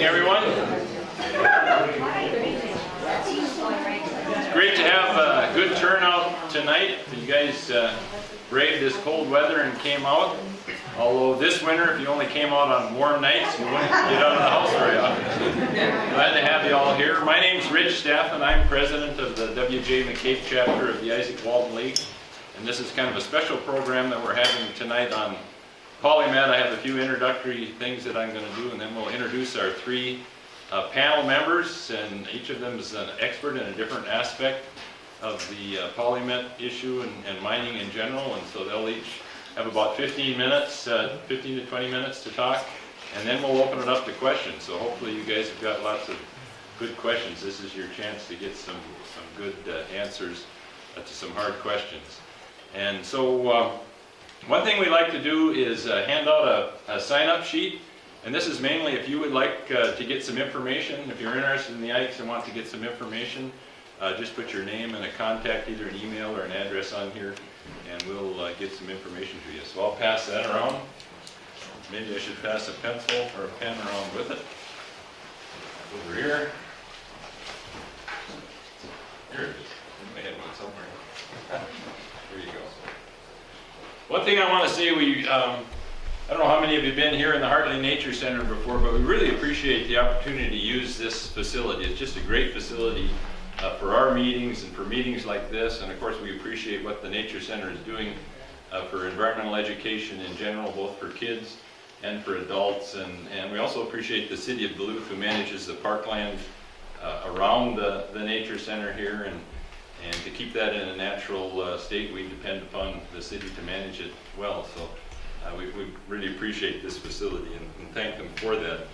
everyone. It's great to have a good turnout tonight. You guys braved this cold weather and came out. Although this winter, if you only came out on warm nights, you wouldn't get out of the house very often. So glad to have you all here. My name's Rich Staff, and I'm president of the W.J. McCabe chapter of the Isaac Walton League. And this is kind of a special program that we're having tonight on Polymed. I have a few introductory things that I'm going to do, and then we'll introduce our three panel members, and each of them is an expert in a different aspect of the Polymed issue and mining in general, and so they'll each have about 15 minutes, 15 to 20 minutes to talk, and then we'll open it up to questions. So hopefully you guys have got lots of good questions. This is your chance to get some good answers to some hard questions. And so one thing we like to do is hand out a sign-up sheet, and this is mainly if you would like to get some information. If you're interested in the Ikes and want to get some information, just put your name and a contact, either an email or an address on here, and we'll get some information to you. So I'll pass that around. Maybe I should pass a pencil or a pen around with it. Over here. Here it is. I had one somewhere. There you go. One thing I want to say, I don't know how many of you have been here in the Hartley Nature Center before, but we really appreciate the opportunity to use this facility. It's just a great facility for our meetings and for meetings like this, and of course we appreciate what the Nature Center is doing for environmental education in general, both for kids and for adults, and we also appreciate the City of Duluth, who manages the parkland around the Nature Center here, and to keep that in a natural state, we depend upon the city to manage it well. So we really appreciate this facility and thank them for that.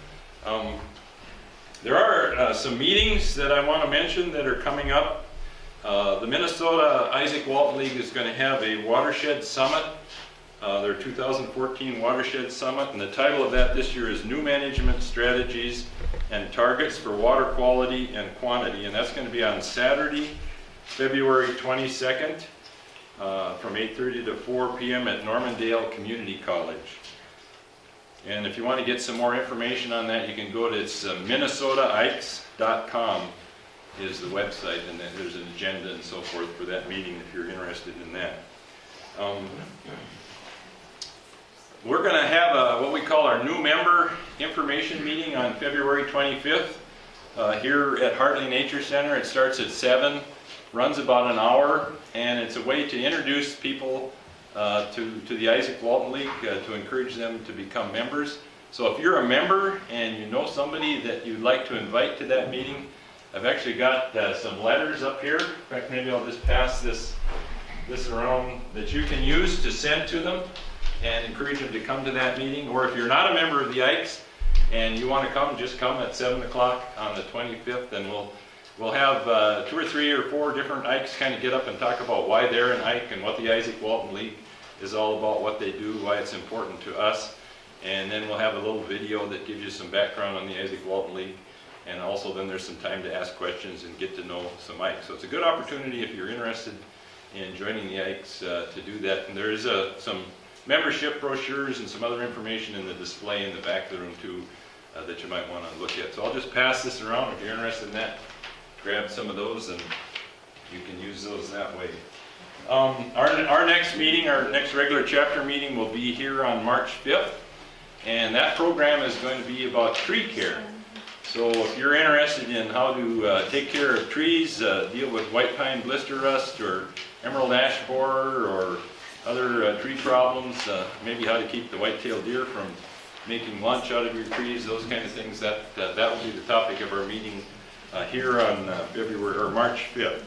There are some meetings that I want to mention that are coming up. The Minnesota Isaac Walton League is going to have a watershed summit, their 2014 watershed summit, and the title of that this year is New Management Strategies and Targets for Water Quality and Quantity, and that's going to be on Saturday, February 22nd, from 8:30 to 4 p.m. at Normandale Community College. And if you want to get some more information on that, you can go to minnesotaikes.com is the website, and then there's an agenda and so forth for that meeting if you're interested in that. We're going to have what we call our new member information meeting on February 25th here at Hartley Nature Center. It starts at 7, runs about an hour, and it's a way to introduce people to the Isaac Walton League, to encourage them to become members. So if you're a member and you know somebody that you'd like to invite to that meeting, I've actually got some letters up here. In fact, maybe I'll just pass this around that you can use to send to them and encourage them to come to that meeting. Or if you're not a member of the Ikes and you want to come, just come at 7 o'clock on the 25th, and we'll have 2 or 3 or 4 different Ikes kind of get up and talk about why they're an Ike and what the Isaac Walton League is all about, what they do, why it's important to us. And then we'll have a little video that gives you some background on the Isaac Walton League. And also then there's some time to ask questions and get to know some Ikes. So it's a good opportunity if you're interested in joining the Ikes to do that. And there is some membership brochures and some other information in the display in the back of the room too that you might want to look at. So I'll just pass this around. If you're interested in that, grab some of those and you can use those that way. Our next meeting, our next regular chapter meeting, will be here on March 5th, and that program is going to be about tree care. So if you're interested in how to take care of trees, deal with white pine blister rust or emerald ash borer or other tree problems, maybe how to keep the white-tailed deer from making lunch out of your trees, those kind of things, that will be the topic of our meeting here on March 5th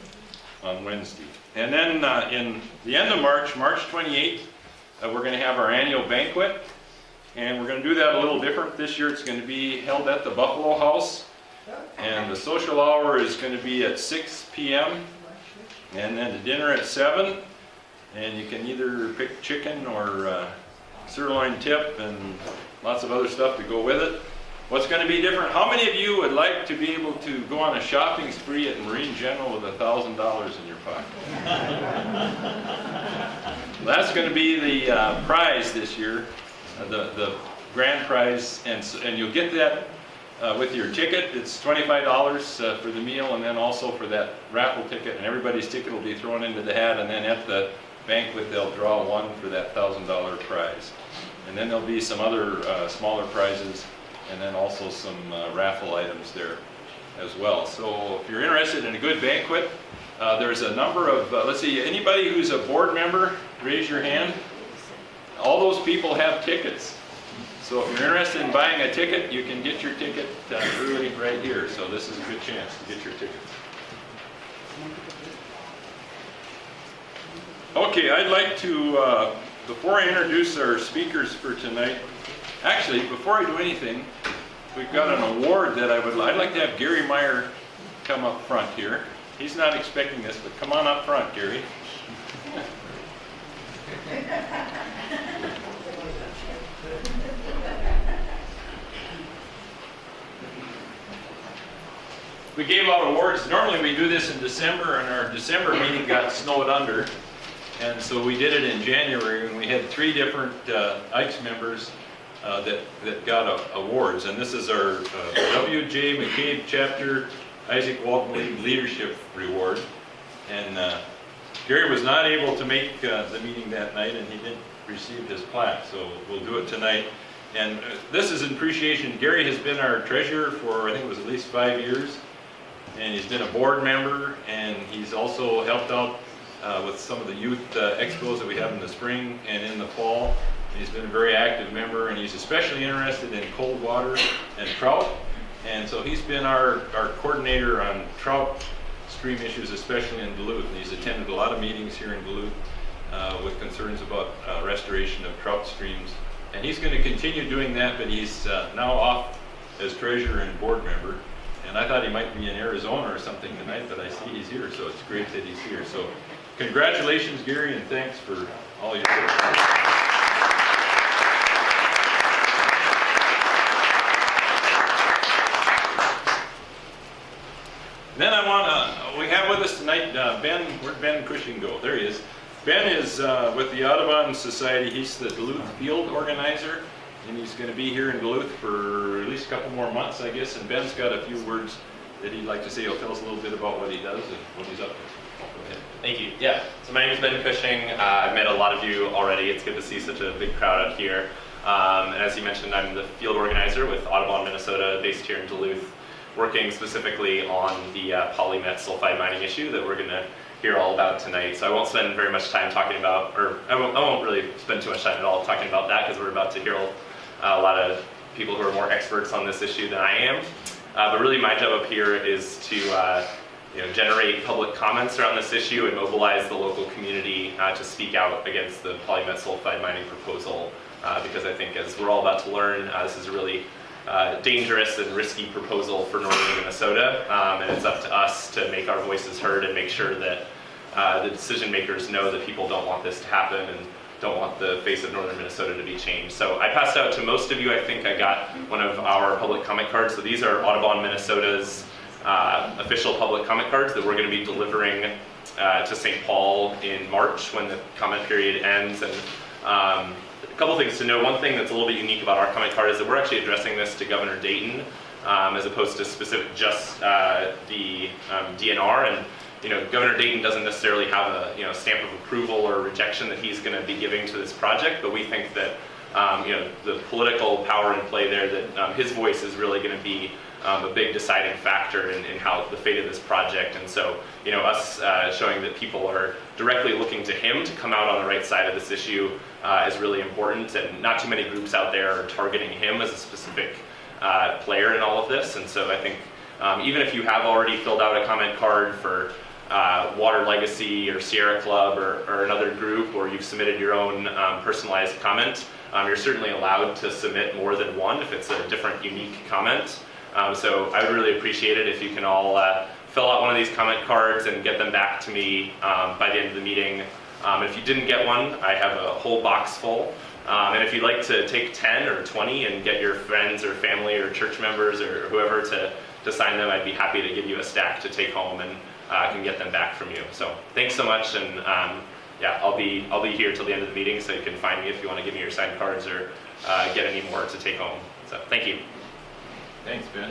on Wednesday. And then in the end of March, March 28th, we're going to have our annual banquet, and we're going to do that a little different this year. It's going to be held at the Buffalo House, and the social hour is going to be at 6 p.m. and then the dinner at 7, and you can either pick chicken or sirloin tip and lots of other stuff to go with it. What's going to be different? How many of you would like to be able to go on a shopping spree at Marine General with $1,000 in your pocket? Well, that's going to be the prize this year, the grand prize, and you'll get that with your ticket. It's $25 for the meal, and then also for that raffle ticket, and everybody's ticket will be thrown into the hat, and then at the banquet they'll draw one for that $1,000 prize. And then there'll be some other smaller prizes, and then also some raffle items there as well. So if you're interested in a good banquet, there's a number of, let's see, anybody who's a board member, raise your hand. All those people have tickets. So if you're interested in buying a ticket, you can get your ticket early right here. So this is a good chance to get your ticket. Okay, I'd like to, before I introduce our speakers for tonight, actually, before I do anything, we've got an award that I'd like to have Gary Meyer come up front here. He's not expecting this, but come on up front, Gary. We gave out awards. Normally we do this in December, and our December meeting got snowed under. And so we did it in January, and we had 3 different Ikes members that got awards. And this is our W.J. McCabe Chapter Isaac Walton League Leadership Reward. And Gary was not able to make the meeting that night, and he didn't receive his plaque, so we'll do it tonight. And this is in appreciation. Gary has been our treasurer for, I think it was at least 5 years, and he's been a board member, and he's also helped out with some of the youth expos that we have in the spring and in the fall. And he's been a very active member, and he's especially interested in cold water and trout. And so he's been our coordinator on trout stream issues, especially in Duluth. And he's attended a lot of meetings here in Duluth with concerns about restoration of trout streams. And he's going to continue doing that, but he's now off as treasurer and board member. And I thought he might be in Arizona or something tonight, but I see he's here, so it's great that he's here. So congratulations, Gary, and thanks for all your work. Then we have with us tonight Ben. Where'd Ben Cushing go? There he is. Ben is with the Audubon Society. He's the Duluth field organizer, and he's going to be here in Duluth for at least a couple more months, I guess. And Ben's got a few words that he'd like to say. He'll tell us a little bit about what he does and what he's up to. Go ahead. Thank you. Yeah, so my name is Ben Cushing. I've met a lot of you already. It's good to see such a big crowd out here. And as you mentioned, I'm the field organizer with Audubon, Minnesota, based here in Duluth, working specifically on the polymet sulfide mining issue that we're going to hear all about tonight. So I won't spend very much time talking about, or I won't really spend too much time at all talking about that, because we're about to hear a lot of people who are more experts on this issue than I am. But really my job up here is to generate public comments around this issue and mobilize the local community to speak out against the polymet sulfide mining proposal, because I think, as we're all about to learn, this is a really dangerous and risky proposal for northern Minnesota, and it's up to us to make our voices heard and make sure that the decision makers know that people don't want this to happen and don't want the face of northern Minnesota to be changed. So I passed out to most of you. I think I got one of our public comment cards. So these are Audubon, Minnesota's official public comment cards that we're going to be delivering to St. Paul in March when the comment period ends. And a couple things to know. One thing that's a little bit unique about our comment card is that we're actually addressing this to Governor Dayton, as opposed to specific just the DNR. And Governor Dayton doesn't necessarily have a stamp of approval or rejection that he's going to be giving to this project, but we think that the political power in play there, that his voice is really going to be a big deciding factor in how the fate of this project. And so us showing that people are directly looking to him to come out on the right side of this issue is really important, and not too many groups out there are targeting him as a specific player in all of this. And so I think even if you have already filled out a comment card for Water Legacy or Sierra Club or another group, or you've submitted your own personalized comment, you're certainly allowed to submit more than one if it's a different, unique comment. So I would really appreciate it if you can all fill out one of these comment cards and get them back to me by the end of the meeting. If you didn't get one, I have a whole box full. And if you'd like to take 10 or 20 and get your friends or family or church members or whoever to sign them, I'd be happy to give you a stack to take home, and I can get them back from you. So thanks so much, and yeah, I'll be here till the end of the meeting, so you can find me if you want to give me your signed cards or get any more to take home. So thank you. Thanks, Ben.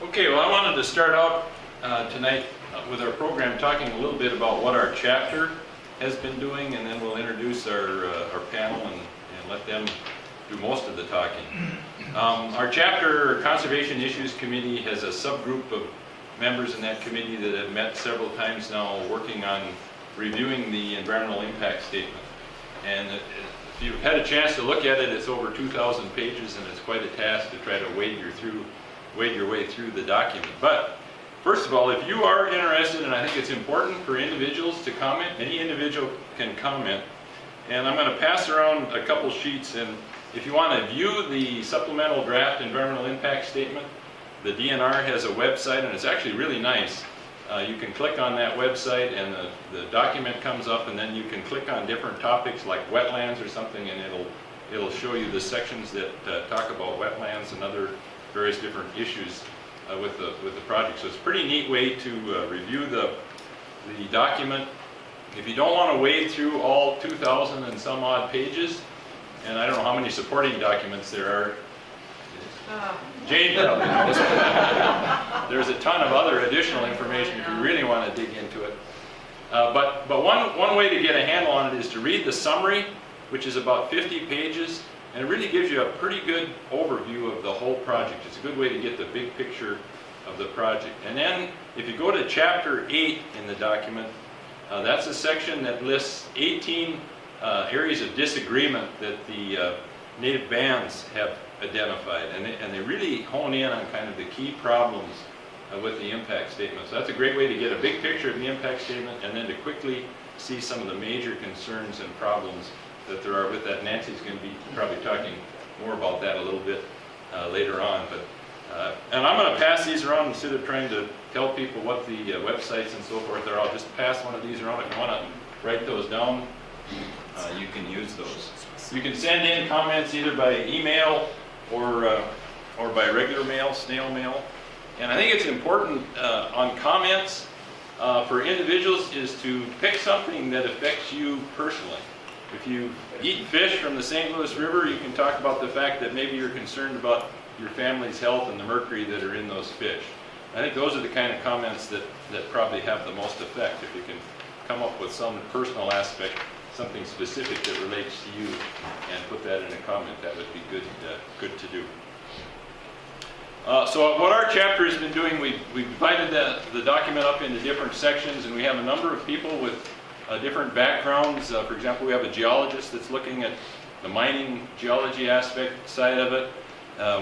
Okay, well, I wanted to start out tonight with our program talking a little bit about what our chapter has been doing, and then we'll introduce our panel and let them do most of the talking. Our chapter Conservation Issues Committee has a subgroup of members in that committee that have met several times now working on reviewing the environmental impact statement. And if you've had a chance to look at it, it's over 2,000 pages, and it's quite a task to try to wade your way through the document. But first of all, if you are interested, and I think it's important for individuals to comment, any individual can comment. And I'm going to pass around a couple sheets, and if you want to view the supplemental draft environmental impact statement, the DNR has a website, and it's actually really nice. You can click on that website, and the document comes up, and then you can click on different topics like wetlands or something, and it'll show you the sections that talk about wetlands and other various different issues with the project. So it's a pretty neat way to review the document. If you don't want to wade through all 2,000 and some odd pages, and I don't know how many supporting documents there are. Jane probably knows. There's a ton of other additional information if you really want to dig into it. But one way to get a handle on it is to read the summary, which is about 50 pages, and it really gives you a pretty good overview of the whole project. It's a good way to get the big picture of the project. And then if you go to chapter 8 in the document, that's a section that lists 18 areas of disagreement that the native bands have identified, and they really hone in on kind of the key problems with the impact statement. So that's a great way to get a big picture of the impact statement, and then to quickly see some of the major concerns and problems that there are with that. Nancy's going to be probably talking more about that a little bit later on. But and I'm going to pass these around instead of trying to tell people what the websites and so forth are. I'll just pass one of these around. If you want to write those down, you can use those. You can send in comments either by email or by regular mail, snail mail. And I think it's important on comments for individuals is to pick something that affects you personally. If you eat fish from the St. Louis River, you can talk about the fact that maybe you're concerned about your family's health and the mercury that are in those fish. I think those are the kind of comments that probably have the most effect. If you can come up with some personal aspect, something specific that relates to you, and put that in a comment, that would be good to do. So what our chapter has been doing, we've divided the document up into different sections, and we have a number of people with different backgrounds. For example, we have a geologist that's looking at the mining geology aspect side of it.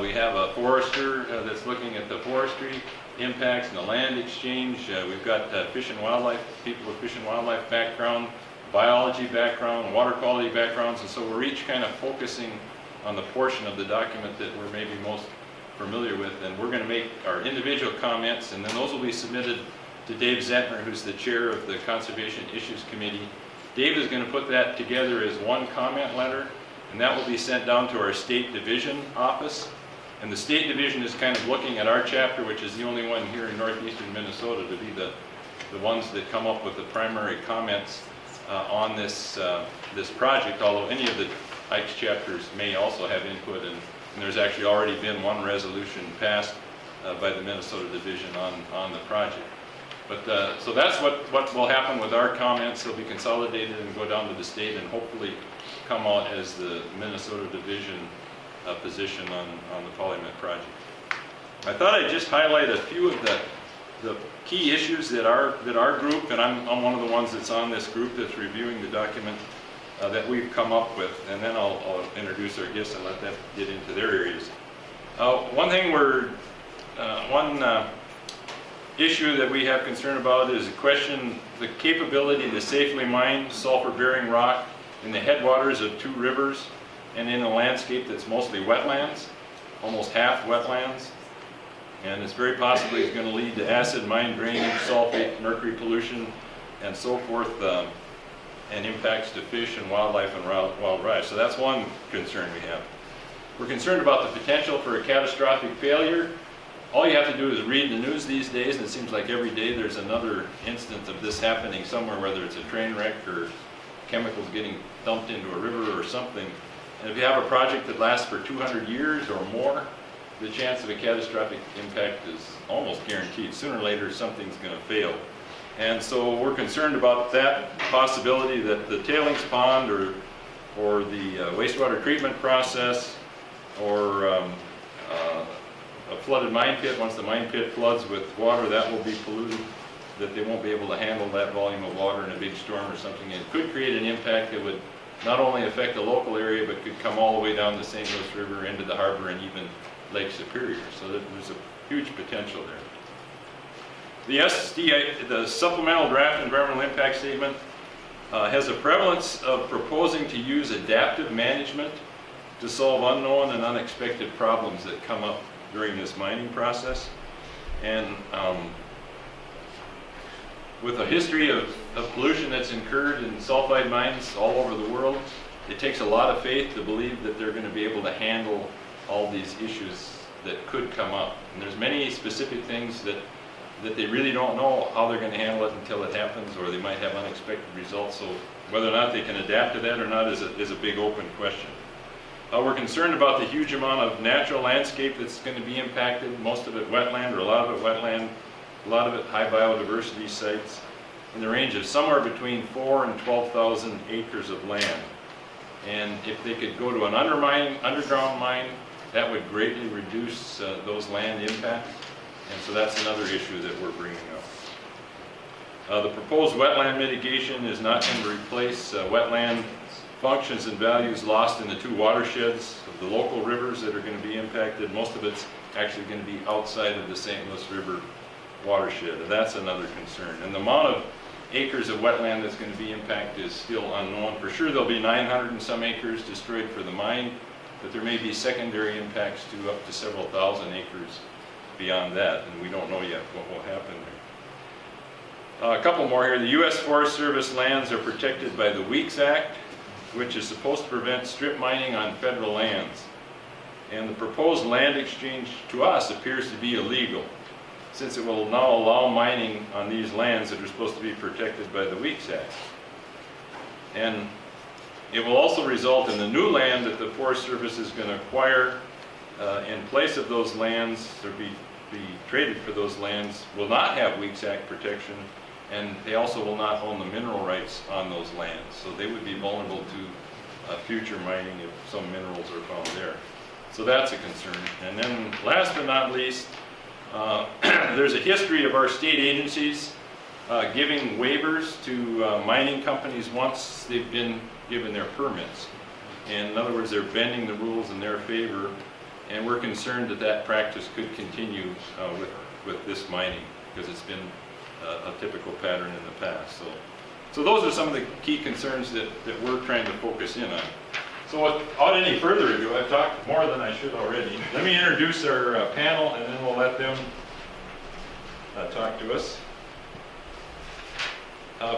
We have a forester that's looking at the forestry impacts and the land exchange. We've got fish and wildlife, people with fish and wildlife background, biology background, water quality backgrounds, and so we're each kind of focusing on the portion of the document that we're maybe most familiar with, and we're going to make our individual comments, and then those will be submitted to Dave Zentner, who's the chair of the Conservation Issues Committee. Dave is going to put that together as one comment letter, and that will be sent down to our state division office. And the state division is kind of looking at our chapter, which is the only one here in northeastern Minnesota, to be the ones that come up with the primary comments on this project, although any of the Ikes chapters may also have input, and there's actually already been one resolution passed by the Minnesota division on the project. But so that's what will happen with our comments. They'll be consolidated and go down to the state and hopefully come out as the Minnesota division position on the Polymet project. I thought I'd just highlight a few of the key issues that our group, and I'm one of the ones that's on this group that's reviewing the document, that we've come up with, and then I'll introduce our guests and let them get into their areas. One thing one issue that we have concern about is the capability to safely mine sulfur-bearing rock in the headwaters of two rivers and in a landscape that's mostly wetlands, almost half wetlands. And it's very possibly going to lead to acid mine drainage, sulfate, mercury pollution, and so forth, and impacts to fish and wildlife and wildlife. So that's one concern we have. We're concerned about the potential for a catastrophic failure. All you have to do is read the news these days, and it seems like every day there's another instance of this happening somewhere, whether it's a train wreck or chemicals getting dumped into a river or something. And if you have a project that lasts for 200 years or more, the chance of a catastrophic impact is almost guaranteed. Sooner or later, something's going to fail. And so we're concerned about that possibility that the tailings pond or the wastewater treatment process or a flooded mine pit, once the mine pit floods with water, that will be polluted, that they won't be able to handle that volume of water in a big storm or something. It could create an impact that would not only affect the local area, but could come all the way down the St. Louis River into the harbor and even Lake Superior. So there's a huge potential there. The SDI, the Supplemental Draft Environmental Impact Statement, has a prevalence of proposing to use adaptive management to solve unknown and unexpected problems that come up during this mining process. And with a history of pollution that's incurred in sulfide mines all over the world, it takes a lot of faith to believe that they're going to be able to handle all these issues that could come up. And there's many specific things that they really don't know how they're going to handle it until it happens, or they might have unexpected results. So whether or not they can adapt to that or not is a big open question. We're concerned about the huge amount of natural landscape that's going to be impacted, most of it wetland, or a lot of it wetland, a lot of it high biodiversity sites, in the range of somewhere between 4,000 and 12,000 acres of land. And if they could go to an underground mine, that would greatly reduce those land impacts. And so that's another issue that we're bringing up. The proposed wetland mitigation is not going to replace wetland functions and values lost in the two watersheds of the local rivers that are going to be impacted. Most of it's actually going to be outside of the St. Louis River watershed, and that's another concern. And the amount of acres of wetland that's going to be impacted is still unknown. For sure there'll be 900 and some acres destroyed for the mine, but there may be secondary impacts to up to several thousand acres beyond that, and we don't know yet what will happen there. A couple more here. The U.S. Forest Service lands are protected by the Weeks Act, which is supposed to prevent strip mining on federal lands. And the proposed land exchange to us appears to be illegal, since it will now allow mining on these lands that are supposed to be protected by the Weeks Act. And it will also result in the new land that the Forest Service is going to acquire in place of those lands, or be traded for those lands, will not have Weeks Act protection, and they also will not own the mineral rights on those lands. So they would be vulnerable to future mining if some minerals are found there. So that's a concern. And then last but not least, there's a history of our state agencies giving waivers to mining companies once they've been given their permits. And in other words, they're bending the rules in their favor, and we're concerned that that practice could continue with this mining, because it's been a typical pattern in the past. So those are some of the key concerns that we're trying to focus in on. So without any further ado, I've talked more than I should already. Let me introduce our panel, and then we'll let them talk to us.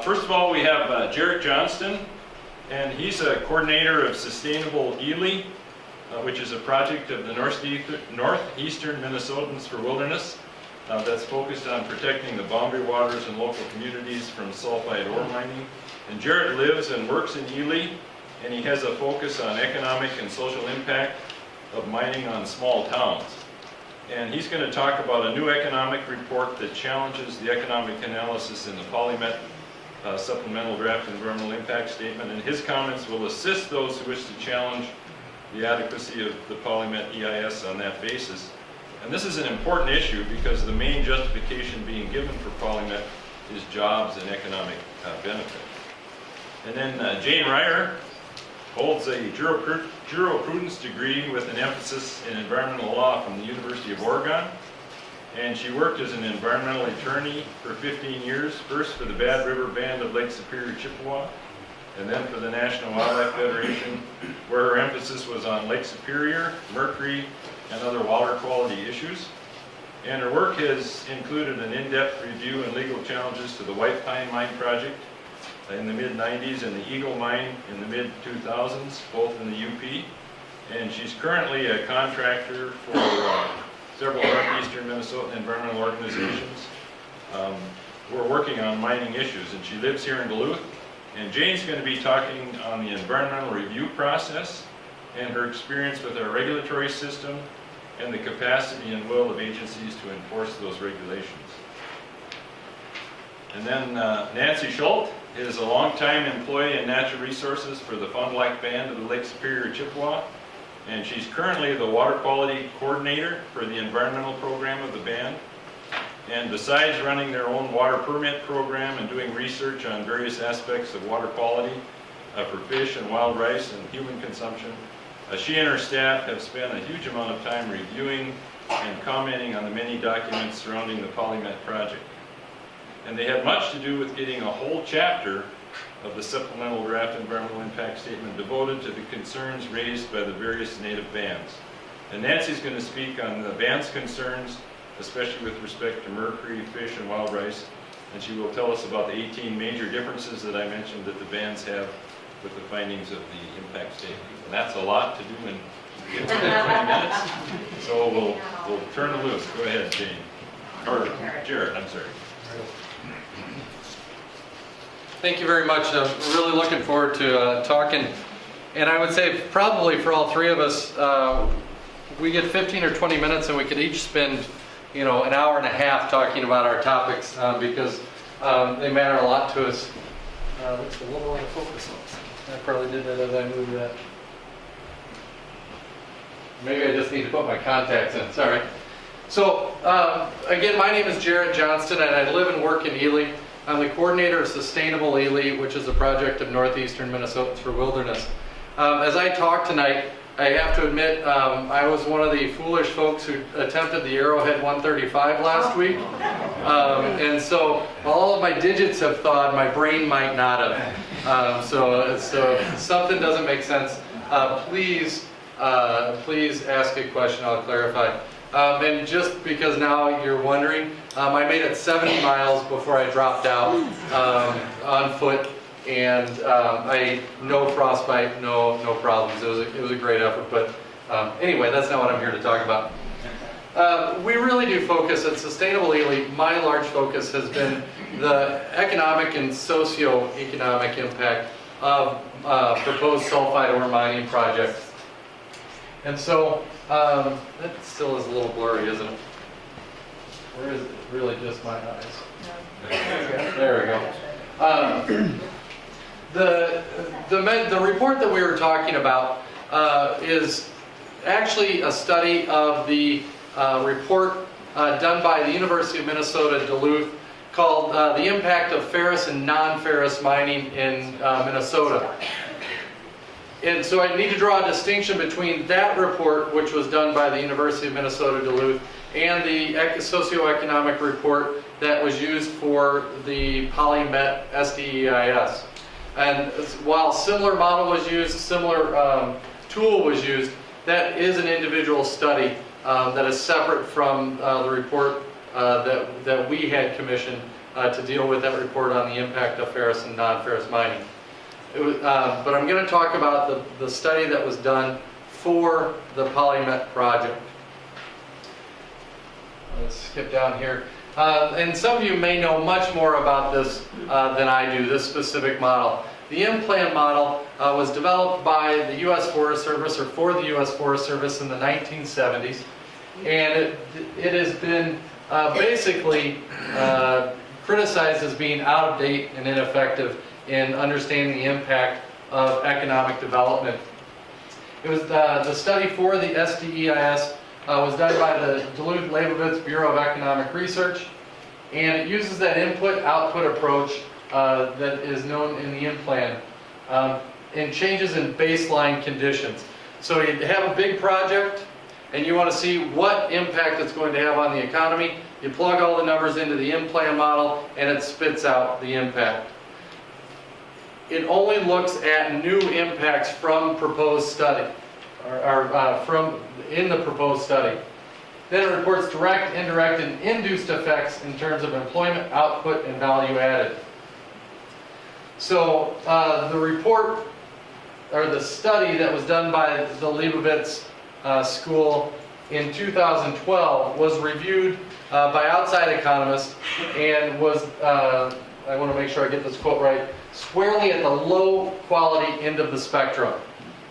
First of all, we have Jarrett Johnston, and he's a coordinator of Sustainable Ely, which is a project of the Northeastern Minnesotans for Wilderness that's focused on protecting the boundary waters and local communities from sulfide ore mining. And Jarrett lives and works in Ely, and he has a focus on economic and social impact of mining on small towns. And he's going to talk about a new economic report that challenges the economic analysis in the Polymet Supplemental Draft Environmental Impact Statement, and his comments will assist those who wish to challenge the adequacy of the Polymet EIS on that basis. And this is an important issue because the main justification being given for Polymet is jobs and economic benefit. And then Jane Ryer holds a jurisprudence degree with an emphasis in environmental law from the University of Oregon. And she worked as an environmental attorney for 15 years, first for the Bad River Band of Lake Superior, Chippewa, and then for the National Wildlife Federation, where her emphasis was on Lake Superior, mercury, and other water quality issues. And her work has included an in-depth review and legal challenges to the White Pine Mine project in the mid-90s and the Eagle Mine in the mid-2000s, both in the UP. And she's currently a contractor for several northeastern Minnesota environmental organizations. We're working on mining issues, and she lives here in Duluth. And Jane's going to be talking on the environmental review process and her experience with our regulatory system and the capacity and will of agencies to enforce those regulations. And then Nancy Schultz is a longtime employee in natural resources for the Fond du Lac Band of the Lake Superior Chippewa, and she's currently the water quality coordinator for the environmental program of the band. And besides running their own water permit program and doing research on various aspects of water quality for fish and wild rice and human consumption, she and her staff have spent a huge amount of time reviewing and commenting on the many documents surrounding the PolyMet project. And they had much to do with getting a whole chapter of the supplemental draft environmental impact statement devoted to the concerns raised by the various native bands. And Nancy's going to speak on the band's concerns, especially with respect to mercury, fish, and wild rice. And she will tell us about the 18 major differences that I mentioned that the bands have with the findings of the impact statement. And that's a lot to do in 20 minutes. So we'll turn it loose. Go ahead, Jane. Or Jared, I'm sorry. Thank you very much. I'm really looking forward to talking. And I would say probably for all three of us, we get 15 or 20 minutes and we could each spend, an hour and a half talking about our topics because they matter a lot to us. Looks a little out of focus. I probably did that as I moved that. Maybe I just need to put my contacts in, sorry. So, again, my name is Jared Johnston and I live and work in Ely. I'm the coordinator of Sustainable Ely, which is a project of northeastern Minnesotans for Wilderness. As I talk tonight, I have to admit I was one of the foolish folks who attempted the Arrowhead 135 last week. And so all of my digits have thawed, my brain might not have. So if something doesn't make sense, please ask a question, I'll clarify. And just because now you're wondering, I made it 70 miles before I dropped out on foot, and no frostbite, no problems. It was a great effort, but anyway, that's not what I'm here to talk about. We really do focus at Sustainable Ely. My large focus has been the economic and socio-economic impact of proposed sulfide ore mining projects. And so, that still is a little blurry, isn't it? Or is it really just my eyes? There we go. The report that we were talking about is actually a study of the report done by the University of Minnesota Duluth called The Impact of Ferrous and Non-Ferrous Mining in Minnesota. And so I need to draw a distinction between that report, which was done by the University of Minnesota Duluth, and the socioeconomic report that was used for the PolyMet SDEIS. And while similar model was used, similar tool was used, that is an individual study that is separate from the report that we had commissioned to deal with that report on the impact of ferrous and non-ferrous mining. But I'm going to talk about the study that was done for the PolyMet project. Let's skip down here. And some of you may know much more about this than I do, this specific model. The M-Plan model was developed by the U.S. Forest Service, or for the U.S. Forest Service in the 1970s. And it has been basically criticized as being out of date and ineffective in understanding the impact of economic development. It was the study for the SDEIS was done by the Duluth-Leibovitz Bureau of Economic Research, and it uses that input-output approach that is known in the M-Plan in changes in baseline conditions. So you have a big project, and you want to see what impact it's going to have on the economy. You plug all the numbers into the M-Plan model, and it spits out the impact. It only looks at new impacts from proposed study, or from in the proposed study. Then it reports direct, indirect, and induced effects in terms of employment, output, and value added. So the report, or the study that was done by the Leibovitz School in 2012 was reviewed by outside economists and was, I want to make sure I get this quote right, squarely at the low quality end of the spectrum.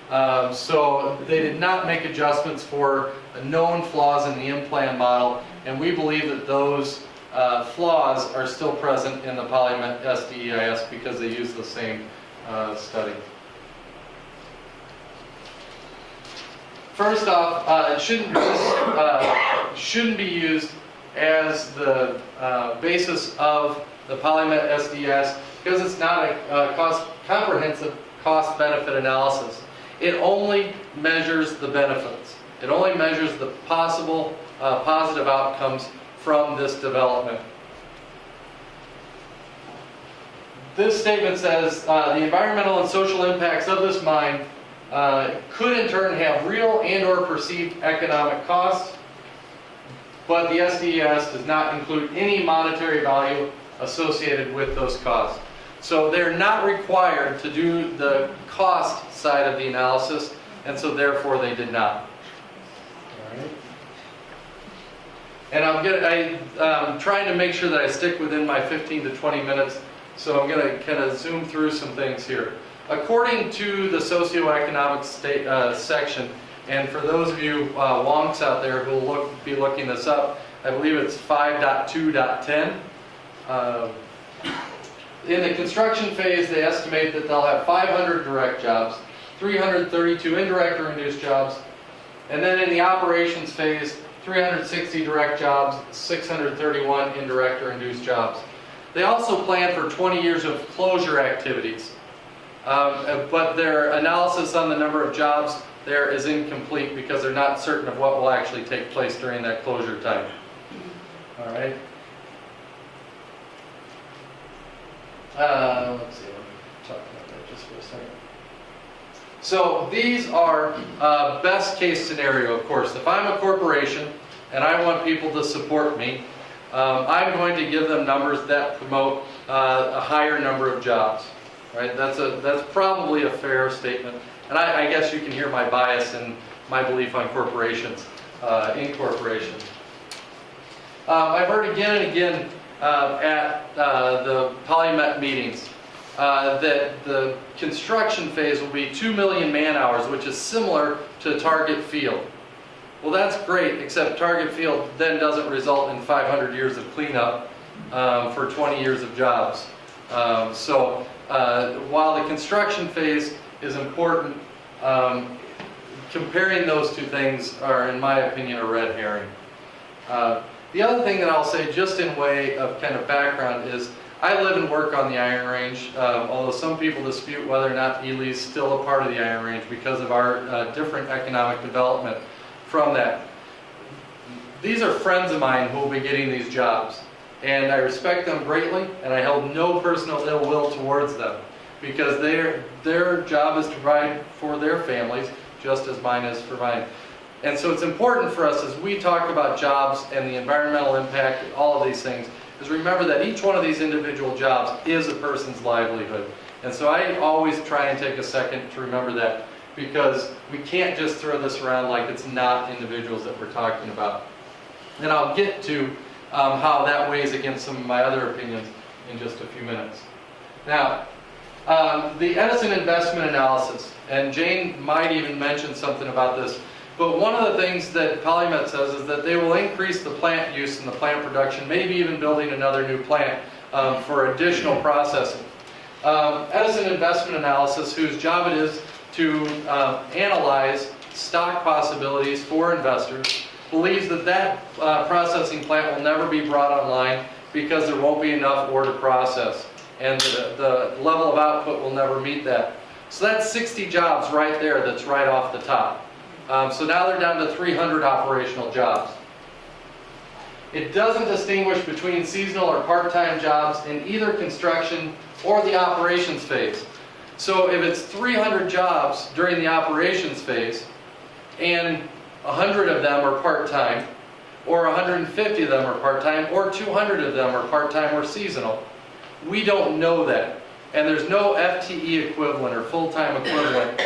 So they did not make adjustments for known flaws in the in-plan model, and we believe that those flaws are still present in the PolyMet SDEIS because they use the same study. First off, it shouldn't be used as the basis of the PolyMet SDEIS because it's not a comprehensive cost-benefit analysis. It only measures the benefits. It only measures the possible positive outcomes from this development. This statement says the environmental and social impacts of this mine could in turn have real and or perceived economic costs, but the SDEIS does not include any monetary value associated with those costs. So they're not required to do the cost side of the analysis, and so therefore they did not. All right. And I'm trying to make sure that I stick within my 15 to 20 minutes, so I'm going to kind of zoom through some things here. According to the socioeconomic section, and for those of you wonks out there who will be looking this up, I believe it's 5.2.10. In the construction phase, they estimate that they'll have 500 direct jobs, 332 indirect or induced jobs, and then in the operations phase, 360 direct jobs, 631 indirect or induced jobs. They also plan for 20 years of closure activities, but their analysis on the number of jobs there is incomplete because they're not certain of what will actually take place during that closure time. All right. Let's see, let me talk about that just for a second. So these are best case scenario, of course. If I'm a corporation and I want people to support me, I'm going to give them numbers that promote a higher number of jobs. Right? That's probably a fair statement. And I guess you can hear my bias and my belief on corporations, incorporation. I've heard again and again at the PolyMet meetings that the construction phase will be 2 million man-hours, which is similar to Target Field. Well, that's great, except Target Field then doesn't result in 500 years of cleanup for 20 years of jobs. So while the construction phase is important, comparing those two things are, in my opinion, a red herring. The other thing that I'll say, just in way of kind of background, is I live and work on the Iron Range, although some people dispute whether or not Ely is still a part of the Iron Range because of our different economic development from that. These are friends of mine who will be getting these jobs, and I respect them greatly, and I hold no personal ill will towards them because their job is to provide for their families just as mine is for mine. And so it's important for us as we talk about jobs and the environmental impact and all of these things, is remember that each one of these individual jobs is a person's livelihood. And so I always try and take a second to remember that, because we can't just throw this around like it's not individuals that we're talking about. And I'll get to how that weighs against some of my other opinions in just a few minutes. Now, the Edison investment analysis, and Jane might even mention something about this, but one of the things that PolyMet says is that they will increase the plant use and the plant production, maybe even building another new plant for additional processing. Edison investment analysis, whose job it is to analyze stock possibilities for investors, believes that that processing plant will never be brought online because there won't be enough ore to process, and the level of output will never meet that. So that's 60 jobs right there that's right off the top. So now they're down to 300 operational jobs. It doesn't distinguish between seasonal or part-time jobs in either construction or the operations phase. So if it's 300 jobs during the operations phase and 100 of them are part-time, or 150 of them are part-time, or 200 of them are part-time or seasonal, we don't know that. And there's no FTE equivalent or full-time equivalent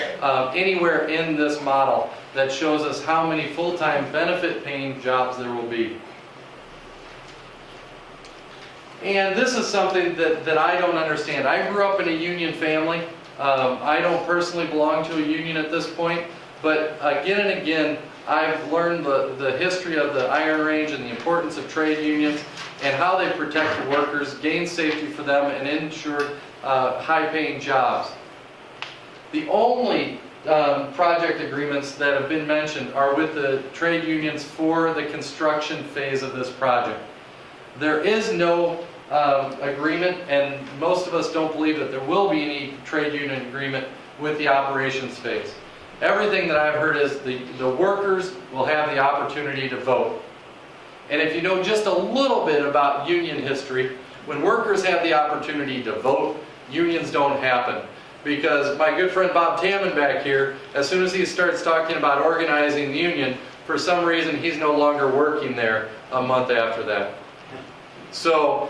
anywhere in this model that shows us how many full-time benefit-paying jobs there will be. And this is something that I don't understand. I grew up in a union family. I don't personally belong to a union at this point, but again and again, I've learned the history of the iron range and the importance of trade unions and how they protect the workers, gain safety for them, and ensure high-paying jobs. The only project agreements that have been mentioned are with the trade unions for the construction phase of this project. There is no agreement, and most of us don't believe that there will be any trade union agreement with the operations phase. Everything that I've heard is the workers will have the opportunity to vote. And if you know just a little bit about union history, when workers have the opportunity to vote, unions don't happen. Because my good friend Bob Tammon back here, as soon as he starts talking about organizing the union, for some reason he's no longer working there a month after that. So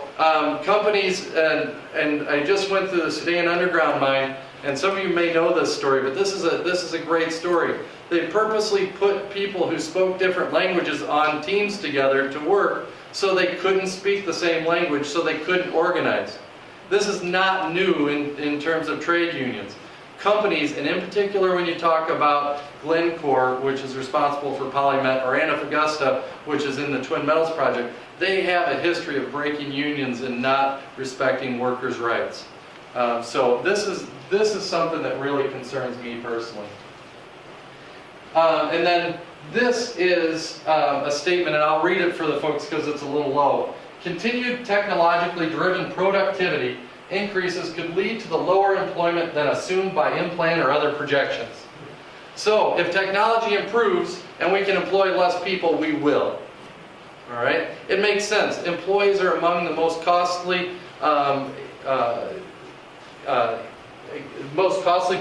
companies, and I just went through the Sudan underground mine, and some of you may know this story, but this is a great story. They purposely put people who spoke different languages on teams together to work so they couldn't speak the same language, so they couldn't organize. This is not new in terms of trade unions. Companies, and in particular when you talk about Glencore, which is responsible for Polymet, or Antofagasta, which is in the Twin Metals project, they have a history of breaking unions and not respecting workers' rights. So this is something that really concerns me personally. And then this is a statement, and I'll read it for the folks because it's a little low. Continued technologically driven productivity increases could lead to the lower employment than assumed by in-plan or other projections. So if technology improves and we can employ less people, we will. All right? It makes sense. Employees are among the most costly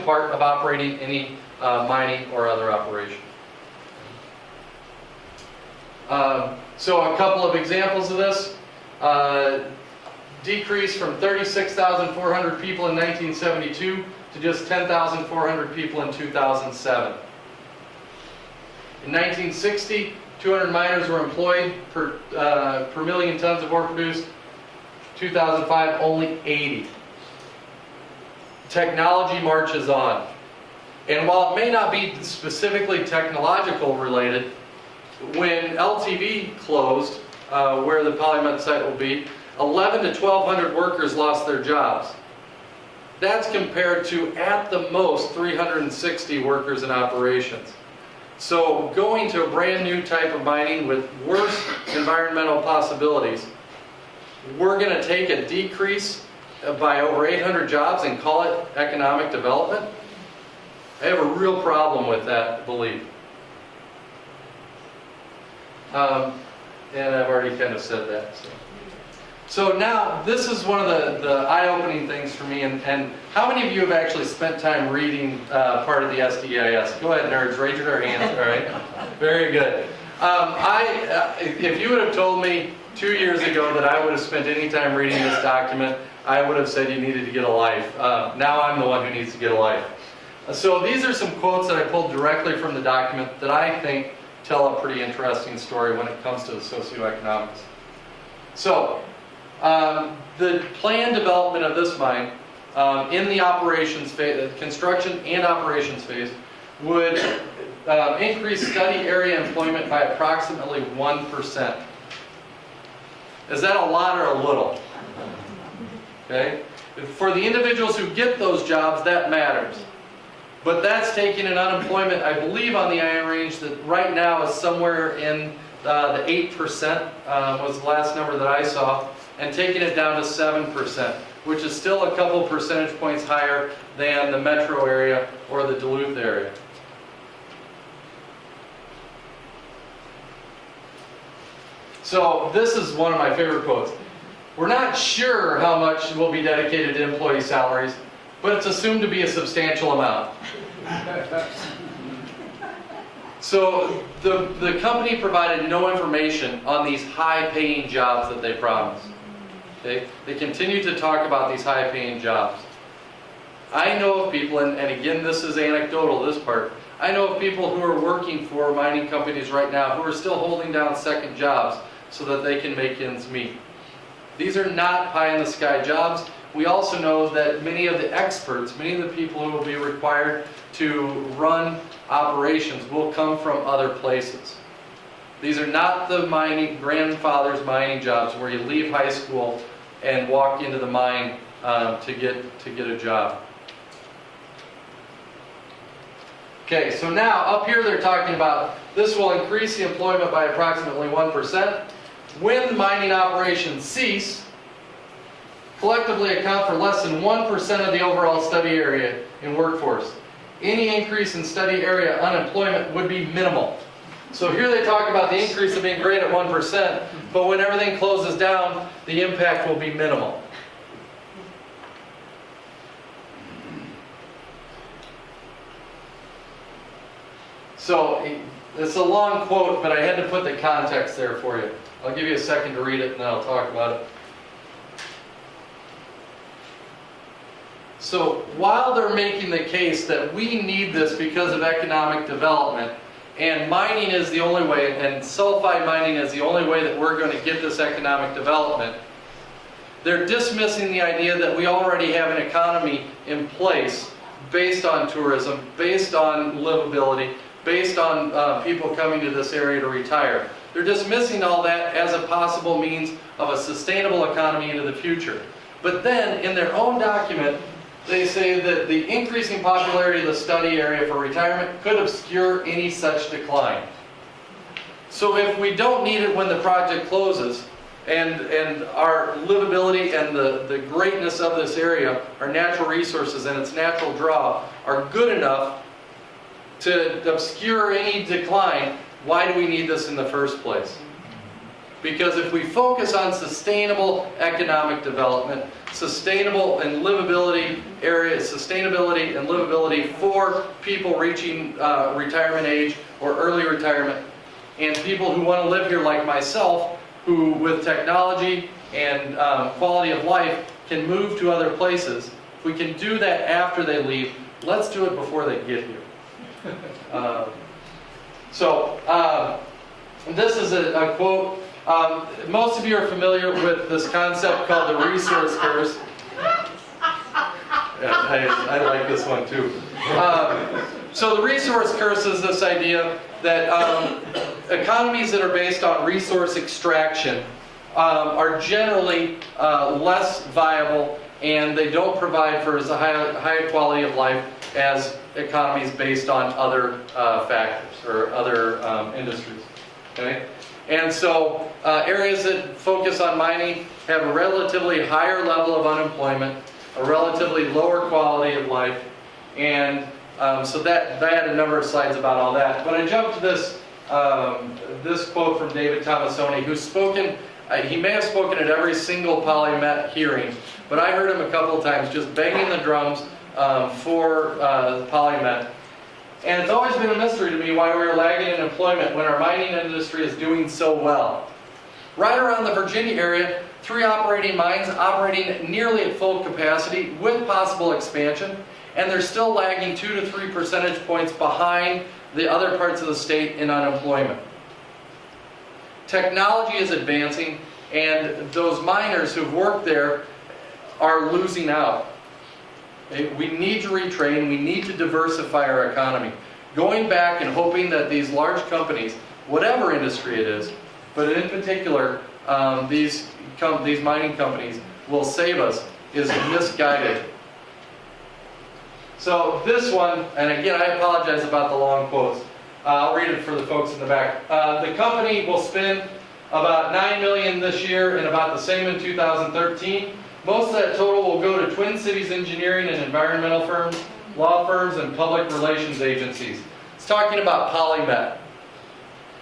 part of operating any mining or other operation. So a couple of examples of this. Decrease from 36,400 people in 1972 to just 10,400 people in 2007. In 1960, 200 miners were employed per million tons of ore produced. 2005, only 80. Technology marches on. And while it may not be specifically technological related, when LTV closed, where the Polymet site will be, 1,100 to 1,200 workers lost their jobs. That's compared to, at the most, 360 workers in operations. So going to a brand new type of mining with worse environmental possibilities, we're going to take a decrease by over 800 jobs and call it economic development? I have a real problem with that belief. And I've already kind of said that. So now, this is one of the eye-opening things for me, and how many of you have actually spent time reading part of the SDIS? Go ahead, nerds, raise your hands, all right? Very good. If you would have told me 2 years ago that I would have spent any time reading this document, I would have said you needed to get a life. Now I'm the one who needs to get a life. So these are some quotes that I pulled directly from the document that I think tell a pretty interesting story when it comes to the socioeconomics. So, the planned development of this mine in the operations phase, construction and operations phase, would increase study area employment by approximately 1%. Is that a lot or a little? Okay? For the individuals who get those jobs, that matters. But that's taking an unemployment, I believe, on the iron range that right now is somewhere in the 8% was the last number that I saw, and taking it down to 7%, which is still a couple percentage points higher than the metro area or the Duluth area. So this is one of my favorite quotes. We're not sure how much will be dedicated to employee salaries, but it's assumed to be a substantial amount. So the company provided no information on these high-paying jobs that they promised. Okay? They continue to talk about these high-paying jobs. I know of people, and again this is anecdotal, this part, I know of people who are working for mining companies right now who are still holding down second jobs so that they can make ends meet. These are not pie-in-the-sky jobs. we also know that many of the experts, many of the people who will be required to run operations will come from other places. These are not the grandfather's mining jobs where you leave high school and walk into the mine to get a job. Okay, so now up here they're talking about this will increase the employment by approximately 1%. When mining operations cease, collectively account for less than 1% of the overall study area in workforce. Any increase in study area unemployment would be minimal. So here they talk about the increase of being great at 1%, but when everything closes down, the impact will be minimal. So it's a long quote, but I had to put the context there for you. I'll give you a second to read it and then I'll talk about it. So while they're making the case that we need this because of economic development, and mining is the only way, and sulfide mining is the only way that we're going to get this economic development, they're dismissing the idea that we already have an economy in place based on tourism, based on livability, based on people coming to this area to retire. They're dismissing all that as a possible means of a sustainable economy into the future. But then, in their own document, they say that the increasing popularity of the study area for retirement could obscure any such decline. So if we don't need it when the project closes, and our livability and the greatness of this area, our natural resources and its natural draw are good enough to obscure any decline, why do we need this in the first place? Because if we focus on sustainable economic development, sustainable and livability areas, sustainability and livability for people reaching retirement age or early retirement, and people who want to live here like myself, who with technology and quality of life can move to other places, if we can do that after they leave, let's do it before they get here. This is a quote. Most of you are familiar with this concept called the resource curse. I like this one too. So the resource curse is this idea that economies that are based on resource extraction are generally less viable, and they don't provide for as high a quality of life as economies based on other factors or other industries. Okay? And so areas that focus on mining have a relatively higher level of unemployment, a relatively lower quality of life, and so that I had a number of slides about all that. But I jumped to this this quote from David Tomasoni, who's spoken. He may have spoken at every single PolyMet hearing, but I heard him a couple of times just banging the drums for PolyMet. And it's always been a mystery to me why we're lagging in employment when our mining industry is doing so well. Right around the Virginia area, 3 operating mines operating nearly at full capacity with possible expansion, and they're still lagging 2 to 3 percentage points behind the other parts of the state in unemployment. Technology is advancing, and those miners who've worked there are losing out. We need to retrain, we need to diversify our economy. Going back and hoping that these large companies, whatever industry it is, but in particular these mining companies will save us, is misguided. So this one, and again I apologize about the long quotes, I'll read it for the folks in the back. The company will spend about $9 million this year and about the same in 2013. Most of that total will go to Twin Cities engineering and environmental firms, law firms, and public relations agencies. It's talking about PolyMet.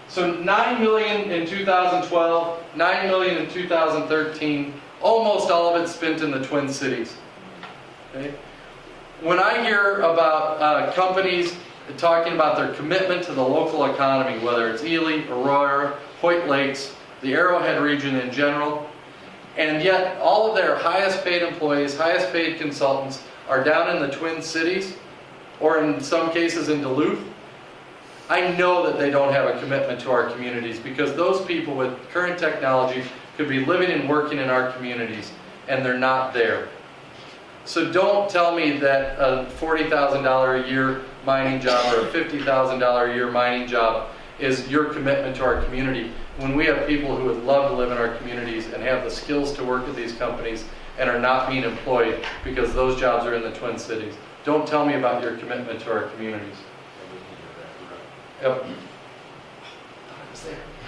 So $9 million in 2012, $9 million in 2013, almost all of it spent in the Twin Cities. Okay? When I hear about companies talking about their commitment to the local economy, whether it's Ely, Aurora, Hoyt Lakes, the Arrowhead region in general, and yet all of their highest paid employees, highest paid consultants are down in the Twin Cities, or in some cases in Duluth, I know that they don't have a commitment to our communities, because those people with current technology could be living and working in our communities, and they're not there. So don't tell me that a $40,000 a year mining job or a $50,000 a year mining job is your commitment to our community, when we have people who would love to live in our communities and have the skills to work at these companies and are not being employed because those jobs are in the Twin Cities. Don't tell me about your commitment to our communities. Yep.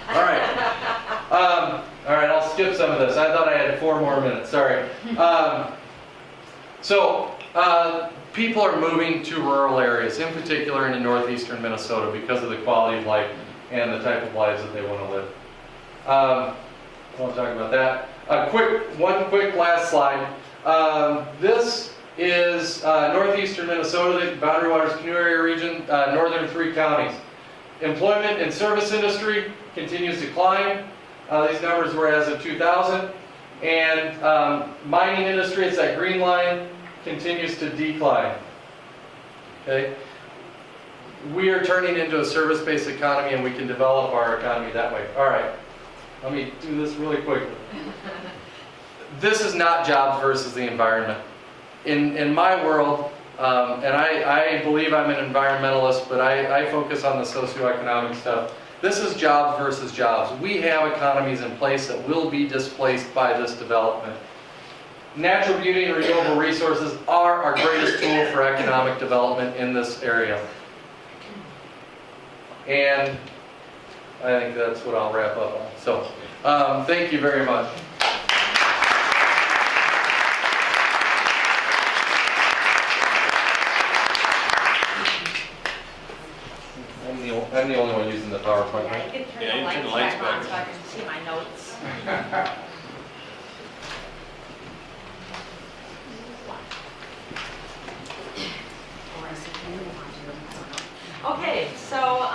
All right. All right, I'll skip some of this. I thought I had 4 more minutes, sorry. People are moving to rural areas, in particular into northeastern Minnesota, because of the quality of life and the type of lives that they want to live. I won't talk about that. One quick last slide. This is northeastern Minnesota, the Boundary Waters Canoe Area region, northern 3 counties. Employment in service industry continues to climb. These numbers were as of 2000. And mining industry, it's that green line, continues to decline. Okay? We are turning into a service-based economy, and we can develop our economy that way. All right, let me do this really quickly. This is not jobs versus the environment. In my world, and I believe I'm an environmentalist, but I focus on the socioeconomic stuff. This is jobs versus jobs. We have economies in place that will be displaced by this development. Natural beauty and renewable resources are our greatest tool for economic development in this area. And I think that's what I'll wrap up on. So, thank you very much. I'm the only one using the PowerPoint, Yeah, right? you can Yeah, turn you the turn the lights lights back on back. so I can see my notes. Okay, so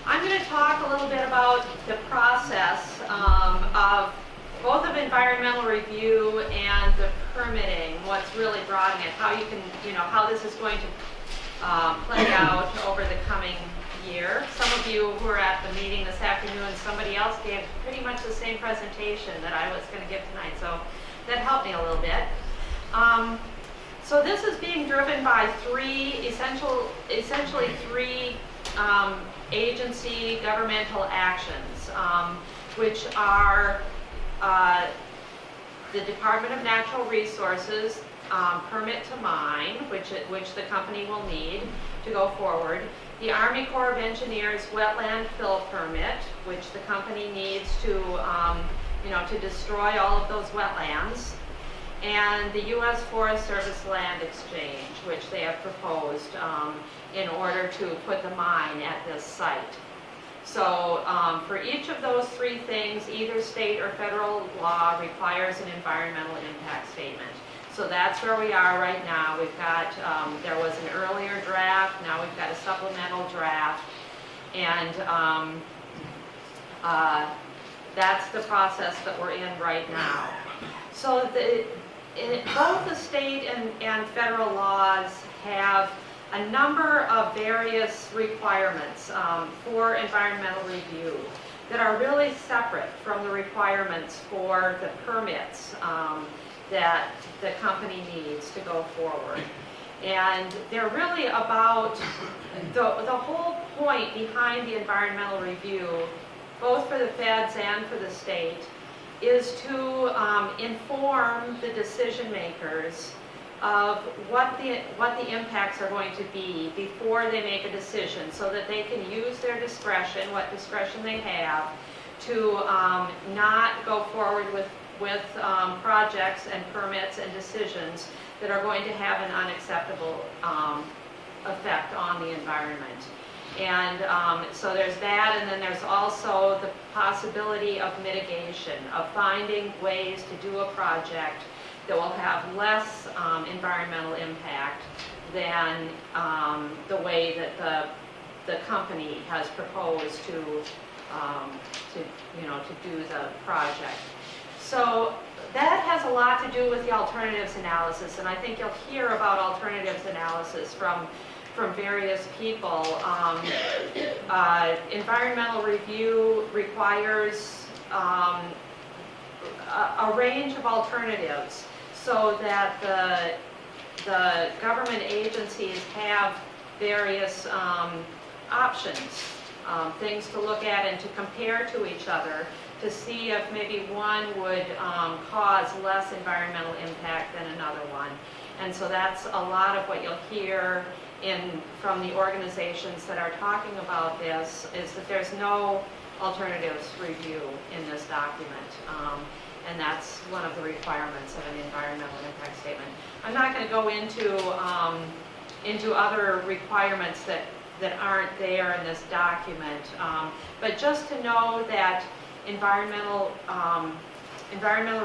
I'm going to talk a little bit about the process of both of environmental review and the permitting, what's really driving it, how you can, how this is going to play out over the coming year. Some of you who were at the meeting this afternoon, somebody else gave pretty much the same presentation that I was going to give tonight, so that helped me a little bit. So this is being driven by essentially three agency governmental actions, which are the Department of Natural Resources permit to mine, which the company will need to go forward. The Army Corps of Engineers wetland fill permit, which the company needs to, to destroy all of those wetlands. And the U.S. Forest Service land exchange, which they have proposed in order to put the mine at this site. So for each of those 3 things, either state or federal law requires an environmental impact statement. So that's where we are right now. We've got, there was an earlier draft, now we've got a supplemental draft, and that's the process that we're in right now. So both the state and federal laws have a number of various requirements for environmental review that are really separate from the requirements for the permits that the company needs to go forward. And they're really about, the whole point behind the environmental review, both for the feds and for the state, is to inform the decision makers of what the impacts are going to be before they make a decision, so that they can use their discretion, what discretion they have, to not go forward with projects and permits and decisions that are going to have an unacceptable effect on the environment. And so there's that, and then there's also the possibility of mitigation, of finding ways to do a project that will have less environmental impact than the way that the company has proposed to do the project. So that has a lot to do with the alternatives analysis, and I think you'll hear about alternatives analysis from various people. Environmental review requires a range of alternatives. so that the government agencies have various options, things to look at and to compare to each other to see if maybe one would cause less environmental impact than another one. And so that's a lot of what you'll hear from the organizations that are talking about this, is that there's no alternatives review in this document. And that's one of the requirements of an environmental impact statement. I'm not going to go into other requirements that aren't there in this document, but just to know that environmental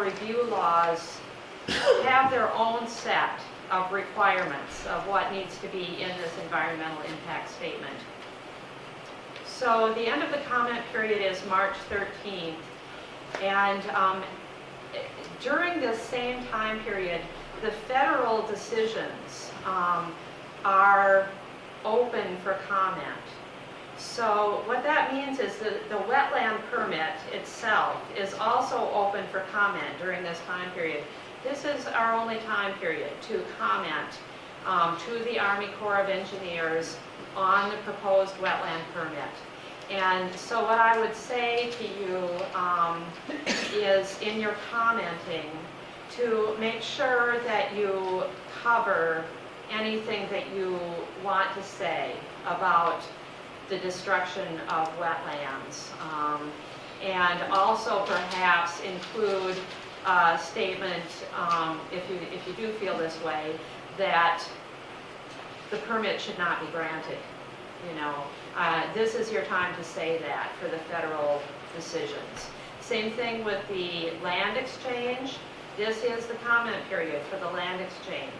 review laws have their own set of requirements of what needs to be in this environmental impact statement. So the end of the comment period is March 13th, and during this same time period, the federal decisions are open for comment. So what that means is that the wetland permit itself is also open for comment during this time period. This is our only time period to comment to the Army Corps of Engineers on the proposed wetland permit. And so what I would say to you is, in your commenting, to make sure that you cover anything that you want to say about the destruction of wetlands. And also perhaps include a statement, if you do feel this way, that the permit should not be granted. You know, this is your time to say that for the federal decisions. Same thing with the land exchange. This is the comment period for the land exchange.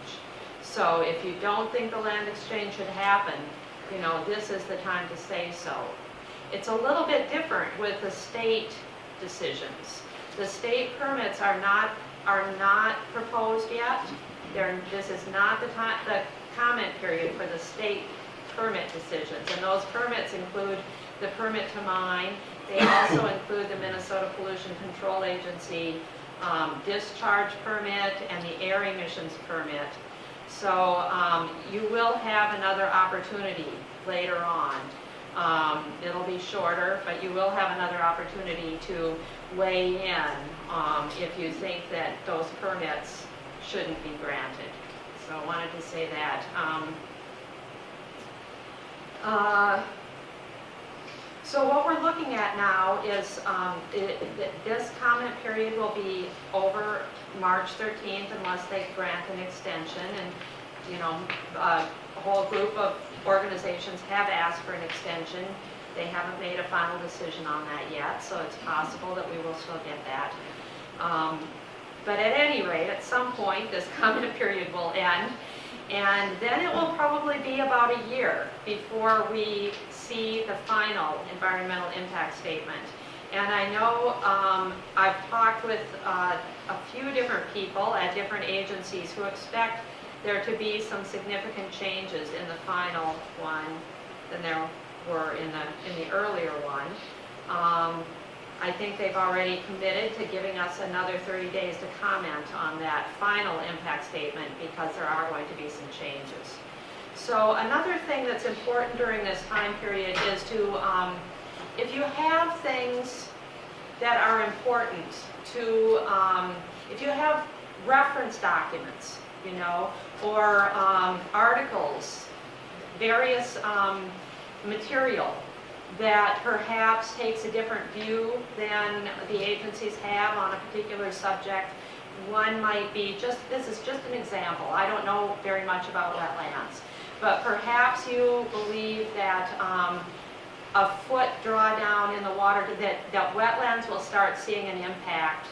So if you don't think the land exchange should happen, you know, this is the time to say so. It's a little bit different with the state decisions. The state permits are not proposed yet. This is not the comment period for the state permit decisions, and those permits include the permit to mine. They also include the Minnesota Pollution Control Agency discharge permit and the air emissions permit. So you will have another opportunity later on. It'll be shorter, but you will have another opportunity to weigh in if you think that those permits shouldn't be granted. So I wanted to say that. So what we're looking at now is this comment period will be over March 13th unless they grant an extension. And, you know, a whole group of organizations have asked for an extension. They haven't made a final decision on that yet, so it's possible that we will still get that. But at any rate, at some point, this comment period will end. And then it will probably be about a year before we see the final environmental impact statement. And I know I've talked with a few different people at different agencies who expect there to be some significant changes in the final one than there were in the earlier one. I think they've already committed to giving us another 30 days to comment on that final impact statement because there are going to be some changes. So another thing that's important during this time period is to, if you have things that are important to, if you have reference documents, you know, or articles, various material that perhaps takes a different view than the agencies have on a particular subject. One might be this is just an example. I don't know very much about wetlands, but perhaps you believe that a foot drawdown in the water, that wetlands will start seeing an impact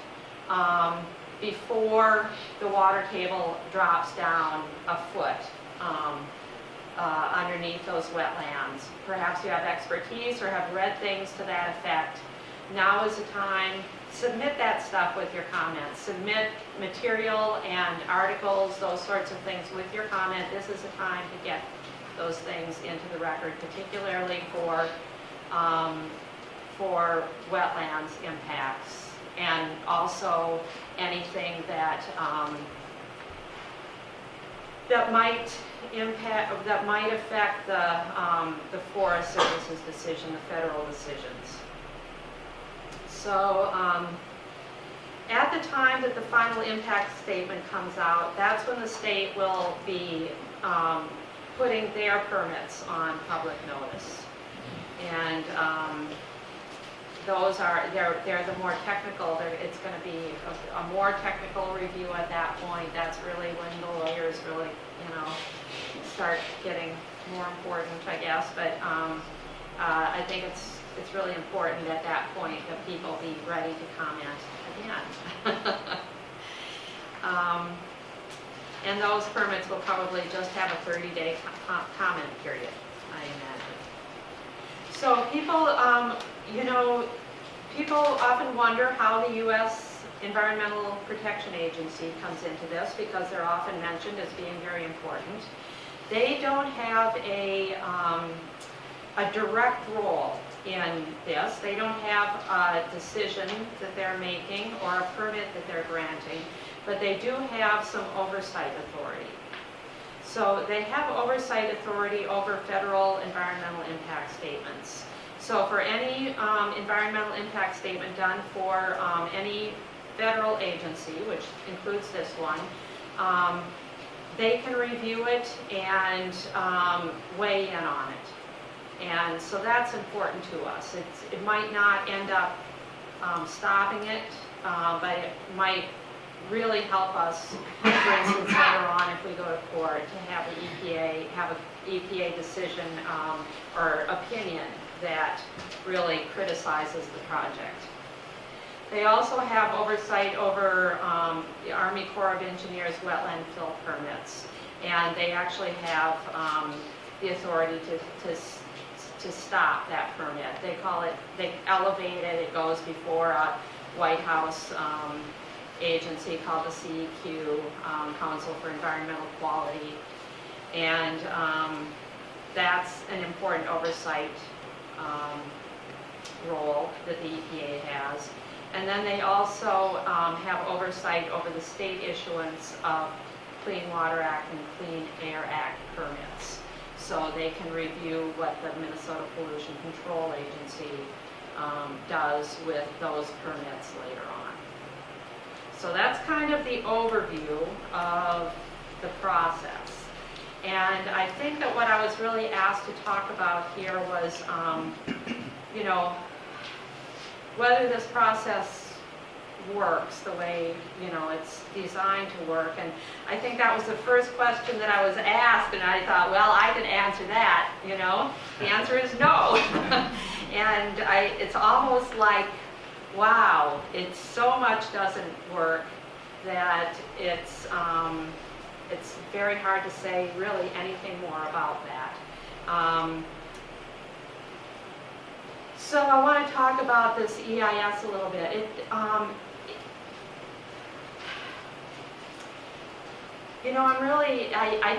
before the water table drops down a foot. Underneath those wetlands. Perhaps you have expertise or have read things to that effect. Now is the time. Submit that stuff with your comments. Submit material and articles, those sorts of things with your comment. This is the time to get those things into the record, particularly for wetlands impacts, and also anything that that might affect the Forest Service's decision, the federal decisions. So at the time that the final impact statement comes out, that's when the state will be putting their permits on public notice. And those are, they're the more technical, it's going to be a more technical review at that point. That's really when the lawyers really, start getting more important, I guess. But I think it's really important at that point that people be ready to comment again. And those permits will probably just have a 30-day comment period, I imagine. So people, people often wonder how the U.S. Environmental Protection Agency comes into this, because they're often mentioned as being very important. They don't have a direct role in this. They don't have a decision that they're making or a permit that they're granting, but they do have some oversight authority. So they have oversight authority over federal environmental impact statements. So for any environmental impact statement done for any federal agency, which includes this one, they can review it and weigh in on it. And so that's important to us. It might not end up stopping it, but it might really help us, for instance, later on if we go to court, to have an EPA decision or opinion that really criticizes the project. They also have oversight over the Army Corps of Engineers wetland fill permits, and they actually have the authority to stop that permit. They call it, they elevate it, it goes before a White House agency called the CEQ, Council for Environmental Quality, and that's an important oversight role that the EPA has. And then they also have oversight over the state issuance of Clean Water Act and Clean Air Act permits. So they can review what the Minnesota Pollution Control Agency does with those permits later on. So that's kind of the overview of the process. And I think that what I was really asked to talk about here was, whether this process works the way, it's designed to work. And I think that was the first question that I was asked, and I thought, well, I can answer that, The answer is no. And it's almost like, wow, it so much doesn't work that it's very hard to say really anything more about that. So I want to talk about this EIS a little bit. I'm really, I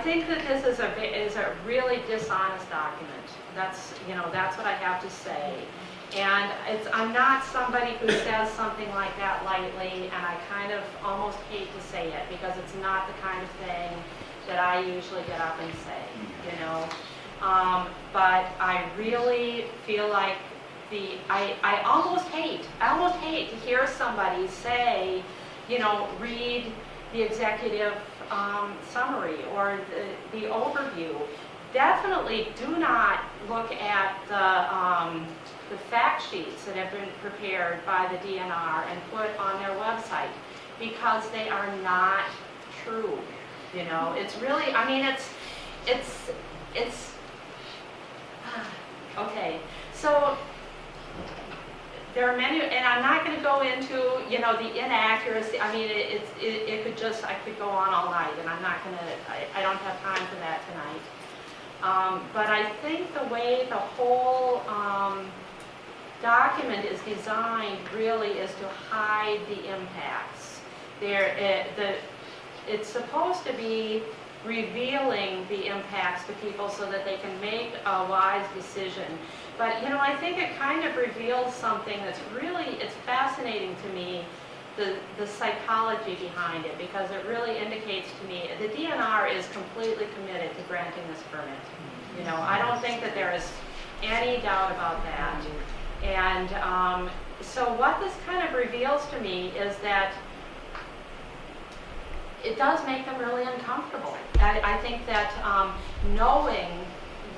think that this is a really dishonest document. That's what I have to say. And I'm not somebody who says something like that lightly, and I kind of almost hate to say it, because it's not the kind of thing that I usually get up and say, but I really feel like I almost hate to hear somebody say, read the executive summary or the overview. Definitely do not look at the fact sheets that have been prepared by the DNR and put on their website, because they are not true. It's really, it's okay. So there are many, and I'm not going to go into, the inaccuracy. It could just, I could go on all night, and I'm not going to, I don't have time for that tonight. But I think the way the whole document is designed really is to hide the impacts. It's supposed to be revealing the impacts to people so that they can make a wise decision. But, you know, I think it kind of reveals something that's really, it's fascinating to me, the psychology behind it, because it really indicates to me the DNR is completely committed to granting this permit. You know, I don't think that there is any doubt about that. And so what this kind of reveals to me is that it does make them really uncomfortable. I think that knowing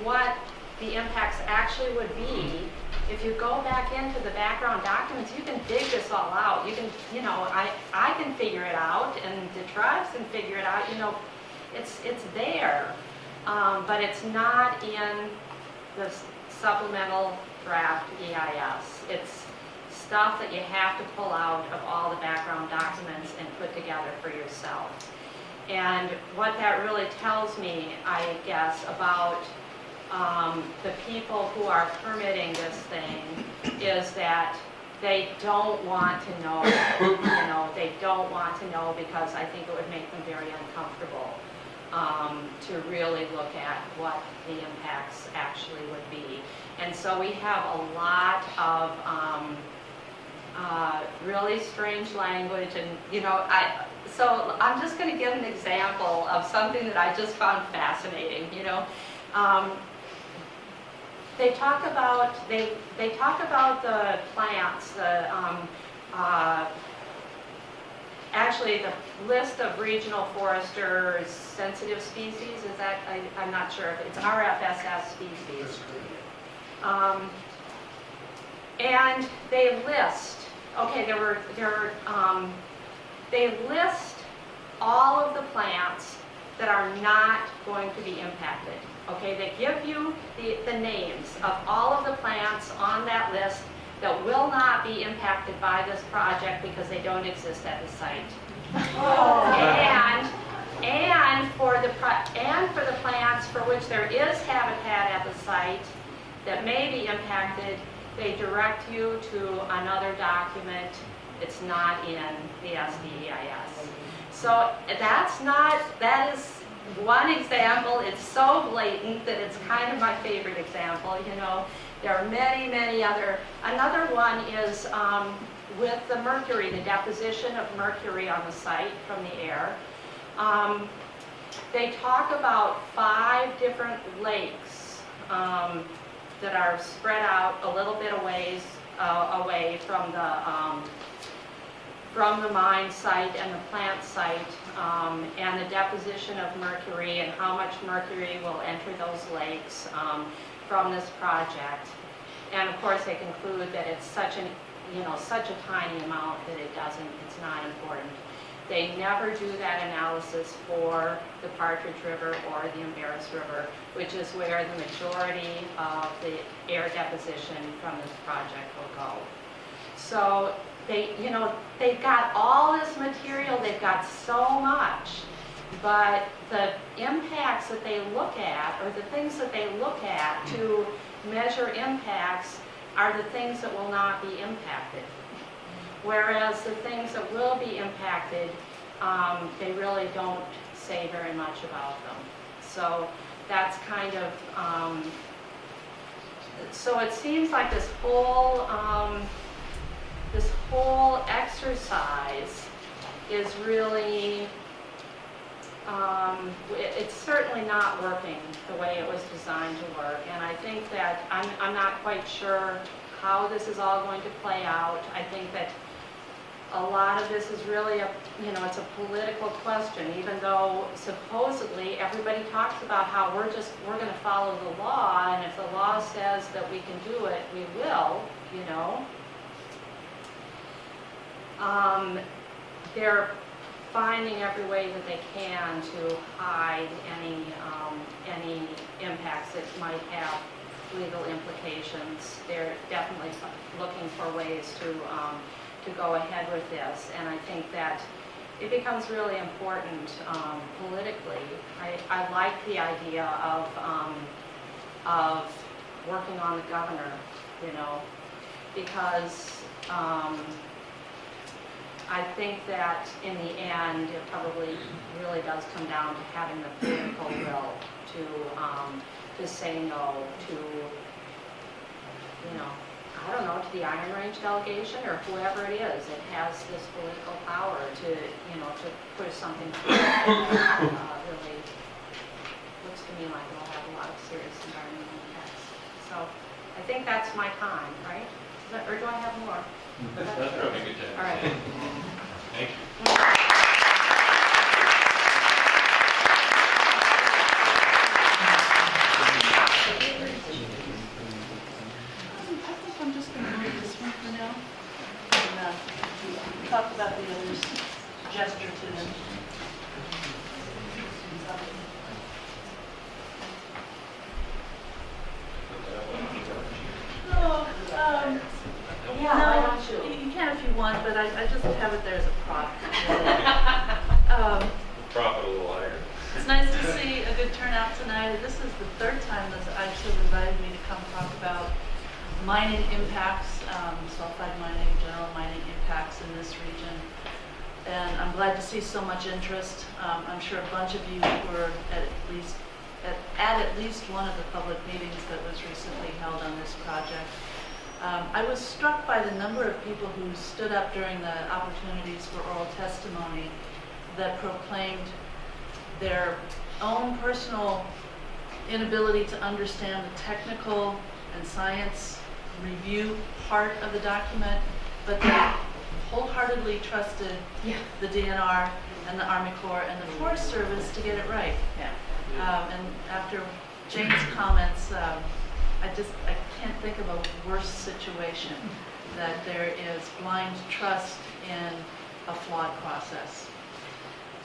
what the impacts actually would be, if you go back into the background documents, you can dig this all out. You can, you know, I can figure it out, and the tribes can figure it out. You know, it's there, but it's not in the supplemental draft EIS. It's stuff that you have to pull out of all the background documents and put together for yourself. And what that really tells me, I guess, about the people who are permitting this thing is that they don't want to know, you know, they don't want to know, because I think it would make them very uncomfortable to really look at what the impacts actually would be. And so we have a lot of really strange language, and you know, so I'm just going to give an example of something that I just found fascinating. You know, they talk about the plants, actually the list of regional foresters sensitive species. Is that I'm not sure if it's RFSS species. And they list, okay, they list all of the plants that are not going to be impacted. Okay, they give you the names of all of the plants on that list that will not be impacted by this project because they don't exist at the site. And for the plants for which there is habitat at the site that may be impacted, they direct you to another document. It's not in the SDEIS. So that is one example. It's so blatant that it's kind of my favorite example. You know, there are many, many other. Another one is with the mercury, the deposition of mercury on the site from the air. They talk about 5 different lakes that are spread out a little bit away from the mine site and the plant site, and the deposition of mercury and how much mercury will enter those lakes from this project. And of course, they conclude that it's such a tiny amount that it's not important. They never do that analysis for the Partridge River or the Embarrass River, which is where the majority of the air deposition from this project will go. So they've got all this material, they've got so much, but the impacts that they look at, or the things that they look at to measure impacts, are the things that will not be impacted. Whereas the things that will be impacted, they really don't say very much about them. So that's kind of, so it seems like this whole exercise is really, it's certainly not working the way it was designed to work. And I think that I'm not quite sure how this is all going to play out. I think that a lot of this is really it's a political question, even though supposedly everybody talks about how we're going to follow the law, and if the law says that we can do it, we will, you know. They're finding every way that they can to hide any impacts that might have legal implications. They're definitely looking for ways to go ahead with this, and I think that it becomes really important politically. I like the idea of working on the governor, you know, because I think that in the end, it probably really does come down to having the political will to say no to, I don't know, to the Iron Range delegation or whoever it is. It has this political power to push something through that really looks to me like it'll have a lot of serious environmental impacts. So I think that's my time, right? Or do I have more? That's probably a good time. All right. Thank you. I think I'm just going to move this one for now and talk about the others, gesture to them. Oh, Yeah, why don't you? You can if you want, but I just have it there as a prop. Profit a little higher. It's nice to see a good turnout tonight. This is the third time that Ikes have invited me to come talk about mining impacts, sulfide mining, general mining impacts in this region. And I'm glad to see so much interest. I'm sure a bunch of you were at least one of the public meetings that was recently held on this project. I was struck by the number of people who stood up during the opportunities for oral testimony that proclaimed their own personal inability to understand the technical and science review part of the document, but they wholeheartedly trusted the DNR and the Army Corps and the Forest Service to get it right. And after Jane's comments, I can't think of a worse situation, that there is blind trust in a flawed process.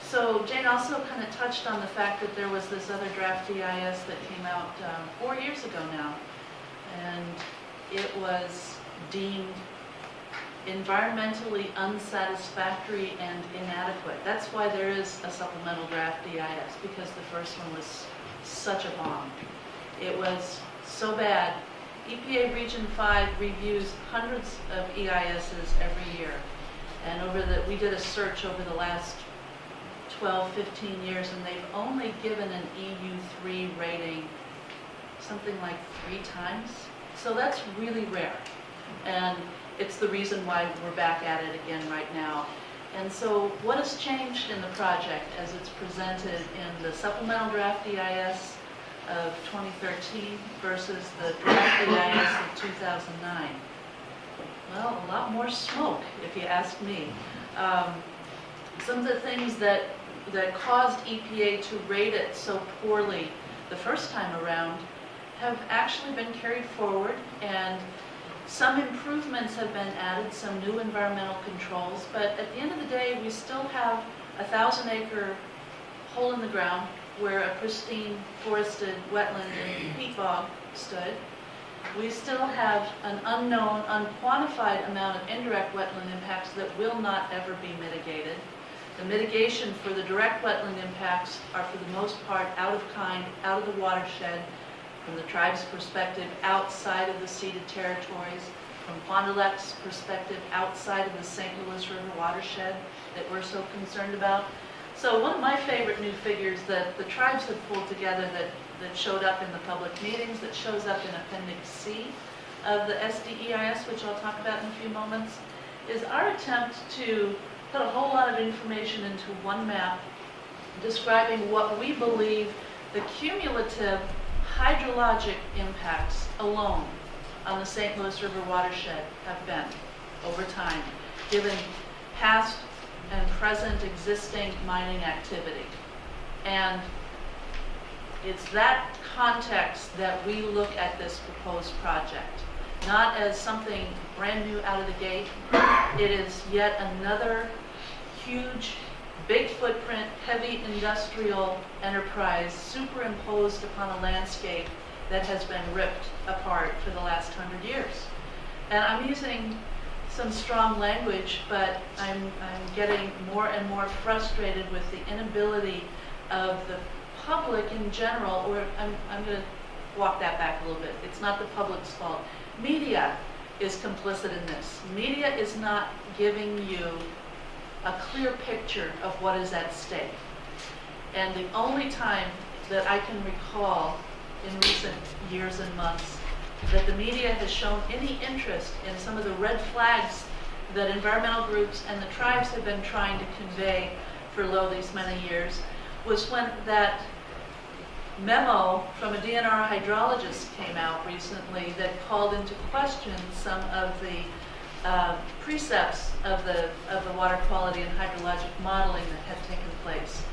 So Jane also kind of touched on the fact that there was this other draft EIS that came out 4 years ago now, and it was deemed environmentally unsatisfactory and inadequate. That's why there is a supplemental draft EIS, because the first one was such a bomb. It was so bad. EPA Region 5 reviews hundreds of EISs every year. And we did a search over the last 12, 15 years, and they've only given an EU3 rating something like 3 times. So that's really rare. And it's the reason why we're back at it again right now. And so what has changed in the project as it's presented in the supplemental draft EIS of 2013 versus the draft EIS of 2009? Well, a lot more smoke, if you ask me. Some of the things that caused EPA to rate it so poorly the first time around have actually been carried forward, and some improvements have been added, some new environmental controls, but at the end of the day, we still have a 1,000-acre hole in the ground where a pristine forested wetland and peat bog stood. We still have an unknown, unquantified amount of indirect wetland impacts that will not ever be mitigated. The mitigation for the direct wetland impacts are for the most part out of kind, out of the watershed, from the tribe's perspective, outside of the ceded territories, from Fond du Lac's perspective, outside of the St. Louis River watershed that we're so concerned about. So one of my favorite new figures that the tribes have pulled together that showed up in the public meetings, that shows up in Appendix C of the SDEIS, which I'll talk about in a few moments, is our attempt to put a whole lot of information into one map describing what we believe the cumulative hydrologic impacts alone on the St. Louis River watershed have been over time, given past and present existing mining activity. And it's that context that we look at this proposed project, not as something brand new out of the gate. It is yet another huge, big footprint, heavy industrial enterprise superimposed upon a landscape that has been ripped apart for the last 100 years. And I'm using some strong language, but I'm getting more and more frustrated with the inability of the public in general, or I'm going to walk that back a little bit. It's not the public's fault. Media is complicit in this. Media is not giving you a clear picture of what is at stake. And the only time that I can recall in recent years and months that the media has shown any interest in some of the red flags that environmental groups and the tribes have been trying to convey for these many years was when that memo from a DNR hydrologist came out recently that called into question some of the precepts of the water quality and hydrologic modeling that had taken place.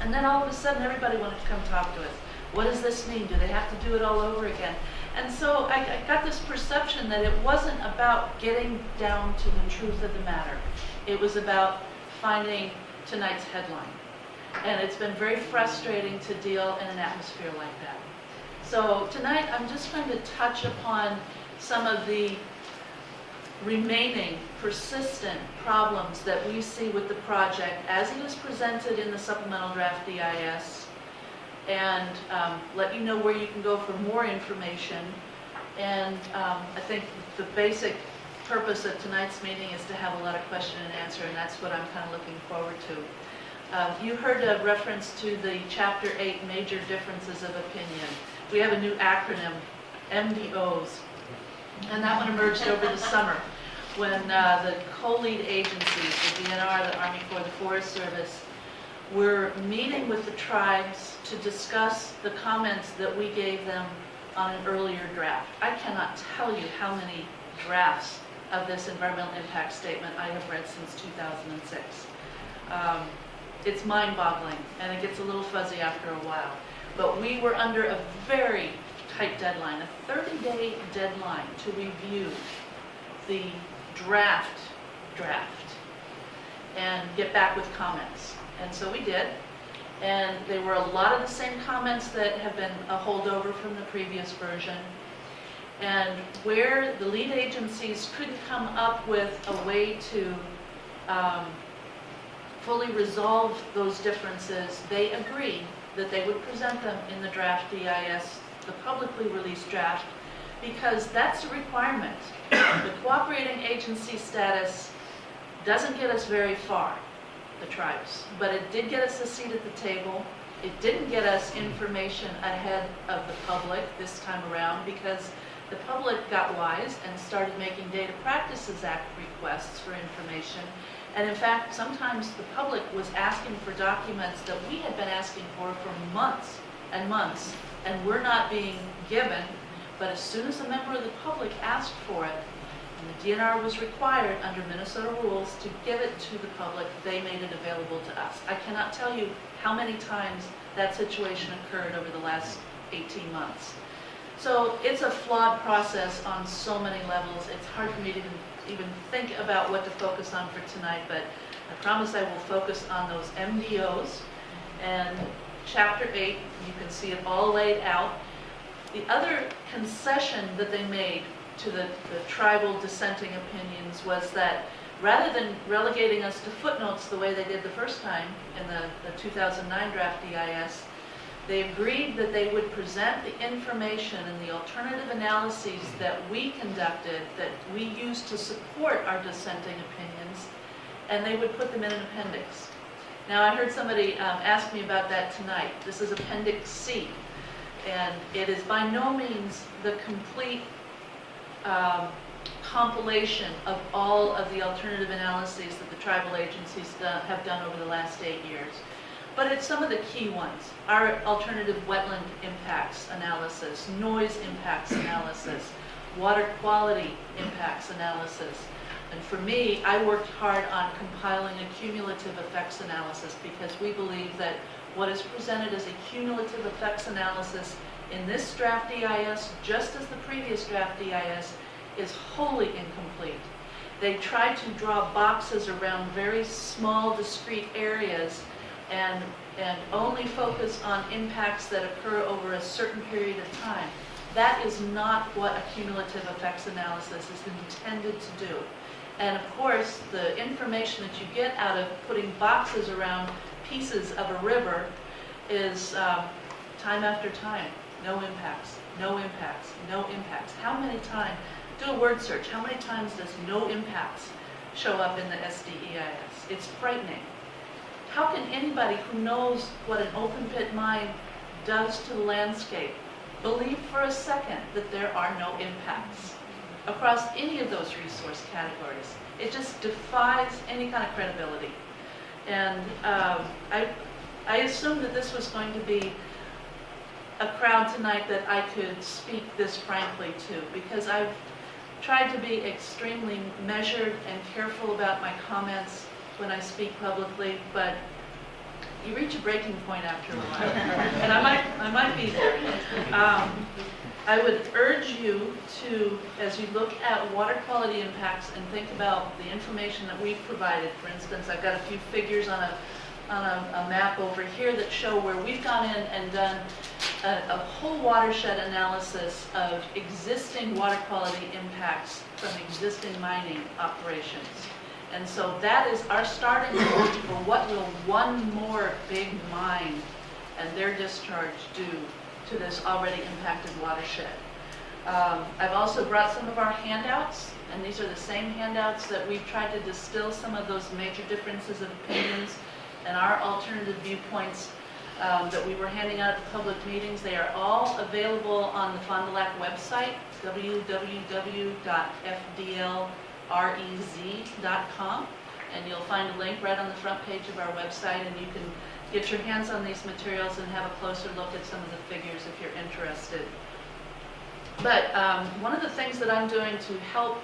And then all of a sudden everybody wanted to come talk to us. What does this mean? Do they have to do it all over again? And so I got this perception that it wasn't about getting down to the truth of the matter. It was about finding tonight's headline. And it's been very frustrating to deal in an atmosphere like that. So tonight I'm just going to touch upon some of the remaining persistent problems that we see with the project as it is presented in the supplemental draft DIS, and let you know where you can go for more information. And I think the basic purpose of tonight's meeting is to have a lot of question and answer, and that's what I'm kind of looking forward to. You heard a reference to the Chapter 8 major differences of opinion. We have a new acronym, MDOs, and that one emerged over the summer when the co-lead agencies, the DNR, the Army Corps, the Forest Service, were meeting with the tribes to discuss the comments that we gave them on an earlier draft. I cannot tell you how many drafts of this environmental impact statement I have read since 2006. It's mind-boggling, and it gets a little fuzzy after a while. But we were under a very tight deadline, a 30-day deadline to review the draft and get back with comments. And so we did. And they were a lot of the same comments that have been a holdover from the previous version. And where the lead agencies couldn't come up with a way to fully resolve those differences, they agreed that they would present them in the draft DIS, the publicly released draft, because that's a requirement. The cooperating agency status doesn't get us very far, the tribes, but it did get us a seat at the table. It didn't get us information ahead of the public this time around, because the public got wise and started making Data Practices Act requests for information. And in fact, sometimes the public was asking for documents that we had been asking for months and months, and were not being given. But as soon as a member of the public asked for it, and the DNR was required under Minnesota rules to give it to the public, they made it available to us. I cannot tell you how many times that situation occurred over the last 18 months. So it's a flawed process on so many levels. It's hard for me to even think about what to focus on for tonight, but I promise I will focus on those MDOs and Chapter 8. You can see it all laid out. The other concession that they made to the tribal dissenting opinions was that rather than relegating us to footnotes the way they did the first time in the 2009 draft DIS, they agreed that they would present the information and the alternative analyses that we conducted, that we used to support our dissenting opinions, and they would put them in an appendix. Now, I heard somebody ask me about that tonight. This is Appendix C, and it is by no means the complete compilation of all of the alternative analyses that the tribal agencies have done over the last 8 years. But it's some of the key ones. Our alternative wetland impacts analysis, noise impacts analysis, water quality impacts analysis. And for me, I worked hard on compiling a cumulative effects analysis, because we believe that what is presented as a cumulative effects analysis in this draft DIS, just as the previous draft DIS, is wholly incomplete. They try to draw boxes around very small, discrete areas and only focus on impacts that occur over a certain period of time. That is not what a cumulative effects analysis is intended to do. And of course, the information that you get out of putting boxes around pieces of a river is time after time, no impacts, no impacts, no impacts. How many times, do a word search, how many times does no impacts show up in the SDEIS. It's frightening. How can anybody who knows what an open pit mine does to the landscape believe for a second that there are no impacts across any of those resource categories? It just defies any kind of credibility. And I assumed that this was going to be a crowd tonight that I could speak this frankly to, because I've tried to be extremely measured and careful about my comments when I speak publicly, but you reach a breaking point after a while, and I might be there. I would urge you to, as you look at water quality impacts and think about the information that we've provided. For instance, I've got a few figures on a map over here that show where we've gone in and done a whole watershed analysis of existing water quality impacts from existing mining operations. And so that is our starting point for what will one more big mine and their discharge do to this already impacted watershed. I've also brought some of our handouts, and these are the same handouts that we've tried to distill some of those major differences of opinions and our alternative viewpoints that we were handing out at the public meetings. They are all available on the Fond du Lac website, www.fdlrez.com, and you'll find a link right on the front page of our website, and you can get your hands on these materials and have a closer look at some of the figures if you're interested. But one of the things that I'm doing to help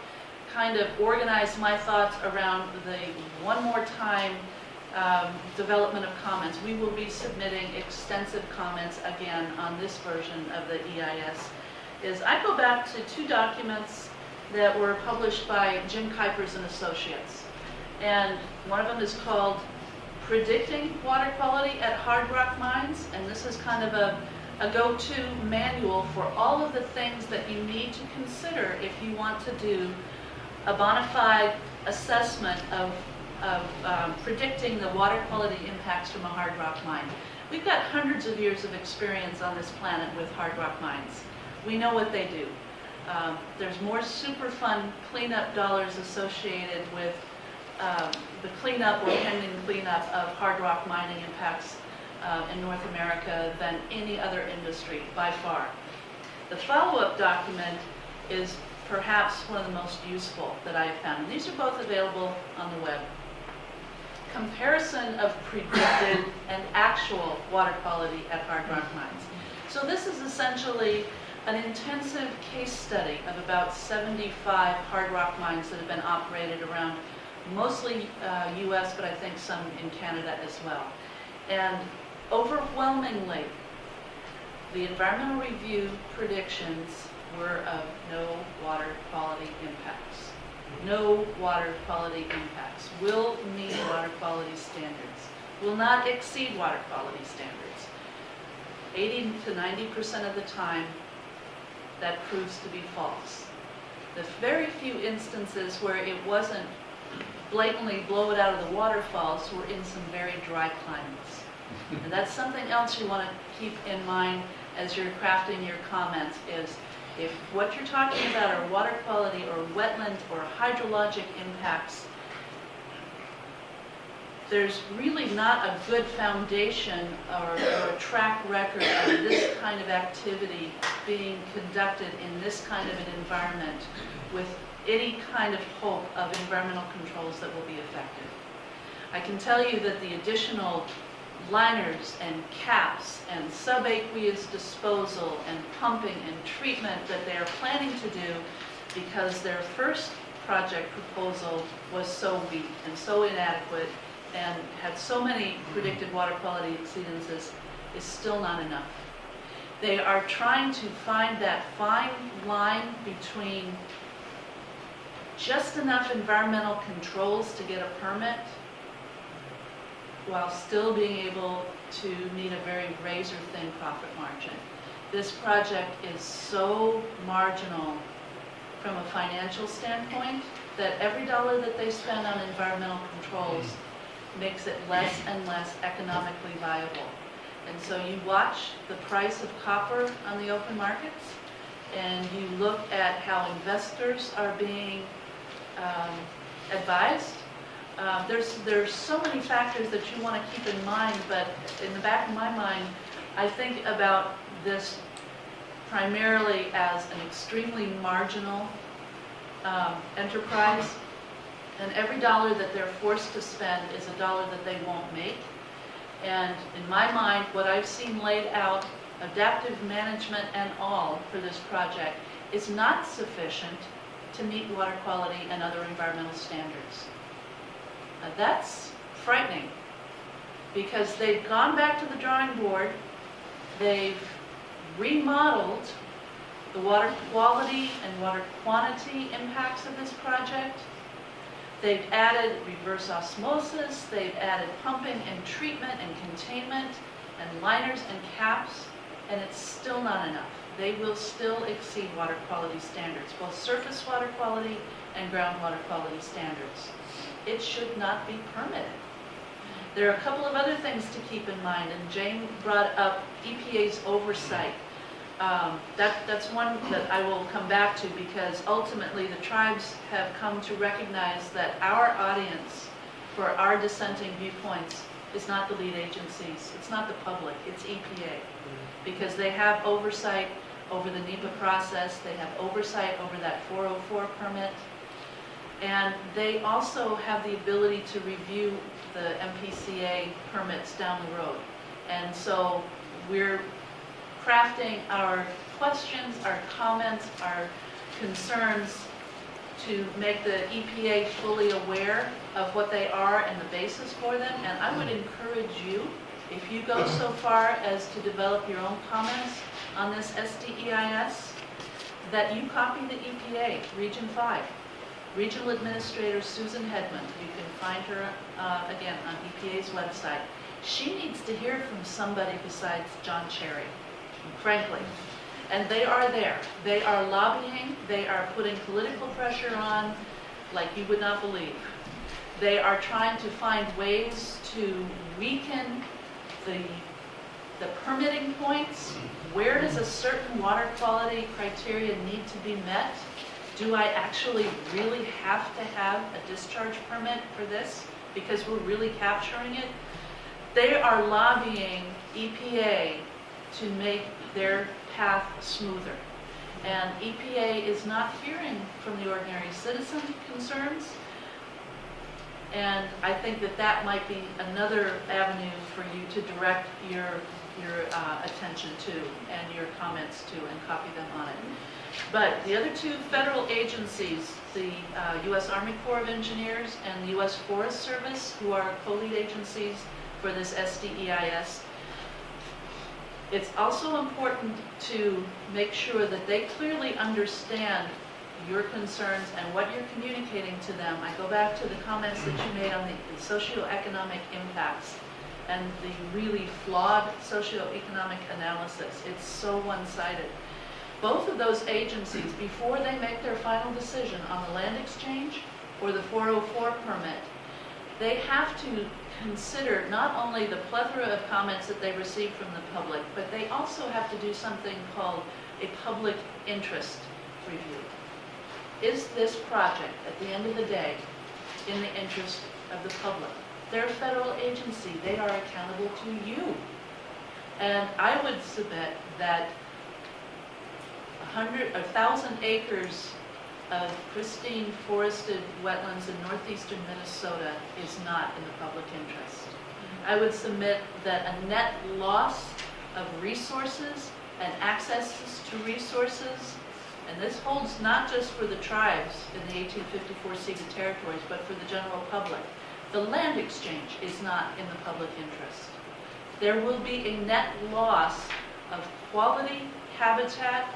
kind of organize my thoughts around the one more time development of comments, we will be submitting extensive comments again on this version of the EIS, is I go back to two documents that were published by Jim Kuipers and Associates. And one of them is called Predicting Water Quality at Hard Rock Mines, and this is kind of a go-to manual for all of the things that you need to consider if you want to do a bona fide assessment of predicting the water quality impacts from a hard rock mine. We've got hundreds of years of experience on this planet with hard rock mines. We know what they do. There's more Superfund cleanup dollars associated with the cleanup or pending cleanup of hard rock mining impacts in North America than any other industry, by far. The follow-up document is perhaps one of the most useful that I have found, and these are both available on the web. Comparison of predicted and actual water quality at hard rock mines. So this is essentially an intensive case study of about 75 hard rock mines that have been operated around mostly US, but I think some in Canada as well. And overwhelmingly, the environmental review predictions were of no water quality impacts. No water quality impacts. Will meet water quality standards. Will not exceed water quality standards. 80 to 90% of the time, that proves to be false. The very few instances where it wasn't blatantly blow it out of the waterfalls were in some very dry climates. And that's something else you want to keep in mind as you're crafting your comments, is if what you're talking about are water quality or wetland or hydrologic impacts, there's really not a good foundation or a track record of this kind of activity being conducted in this kind of an environment with any kind of hope of environmental controls that will be effective. I can tell you that the additional liners and caps and subaqueous disposal and pumping and treatment that they are planning to do, because their first project proposal was so weak and so inadequate and had so many predicted water quality exceedances, is still not enough. They are trying to find that fine line between just enough environmental controls to get a permit while still being able to meet a very razor-thin profit margin. This project is so marginal from a financial standpoint that every dollar that they spend on environmental controls makes it less and less economically viable. And so you watch the price of copper on the open markets, and you look at how investors are being advised. There's so many factors that you want to keep in mind, but in the back of my mind, I think about this primarily as an extremely marginal enterprise, and every dollar that they're forced to spend is a dollar that they won't make. And in my mind, what I've seen laid out, adaptive management and all for this project, is not sufficient to meet water quality and other environmental standards. That's frightening, because they've gone back to the drawing board, they've remodeled the water quality and water quantity impacts of this project. They've added reverse osmosis, they've added pumping and treatment and containment and liners and caps, and it's still not enough. They will still exceed water quality standards, both surface water quality and groundwater quality standards. It should not be permitted. There are a couple of other things to keep in mind, and Jane brought up EPA's oversight. That's one that I will come back to, because ultimately the tribes have come to recognize that our audience for our dissenting viewpoints is not the lead agencies, it's not the public, it's EPA. Because they have oversight over the NEPA process, they have oversight over that 404 permit, and they also have the ability to review the MPCA permits down the road. And so we're crafting our questions, our comments, our concerns to make the EPA fully aware of what they are and the basis for them. And I would encourage you, if you go so far as to develop your own comments on this SDEIS, that you copy the EPA, Region 5. Regional Administrator Susan Hedman, you can find her again on EPA's website. She needs to hear from somebody besides John Cherry, frankly. And they are there. They are lobbying. They are putting political pressure on like you would not believe. They are trying to find ways to weaken the permitting points. Where does a certain water quality criteria need to be met? Do I actually really have to have a discharge permit for this because we're really capturing it? They are lobbying EPA to make their path smoother. And EPA is not hearing from the ordinary citizen concerns. And I think that that might be another avenue for you to direct your attention to and your comments to, and copy them on it. But the other two federal agencies, the U.S. Army Corps of Engineers and the U.S. Forest Service, who are co-lead agencies for this SDEIS, it's also important to make sure that they clearly understand your concerns and what you're communicating to them. I go back to the comments that you made on the socioeconomic impacts and the really flawed socioeconomic analysis. It's so one-sided. Both of those agencies, before they make their final decision on the land exchange or the 404 permit, they have to consider not only the plethora of comments that they receive from the public, but they also have to do something called a public interest review. Is this project, at the end of the day, in the interest of the public? They're a federal agency. They are accountable to you. And I would submit that 1,000 acres of pristine forested wetlands in northeastern Minnesota is not in the public interest. I would submit that a net loss of resources and accesses to resources, and this holds not just for the tribes in the 1854 ceded territories, but for the general public. The land exchange is not in the public interest. There will be a net loss of quality, habitat,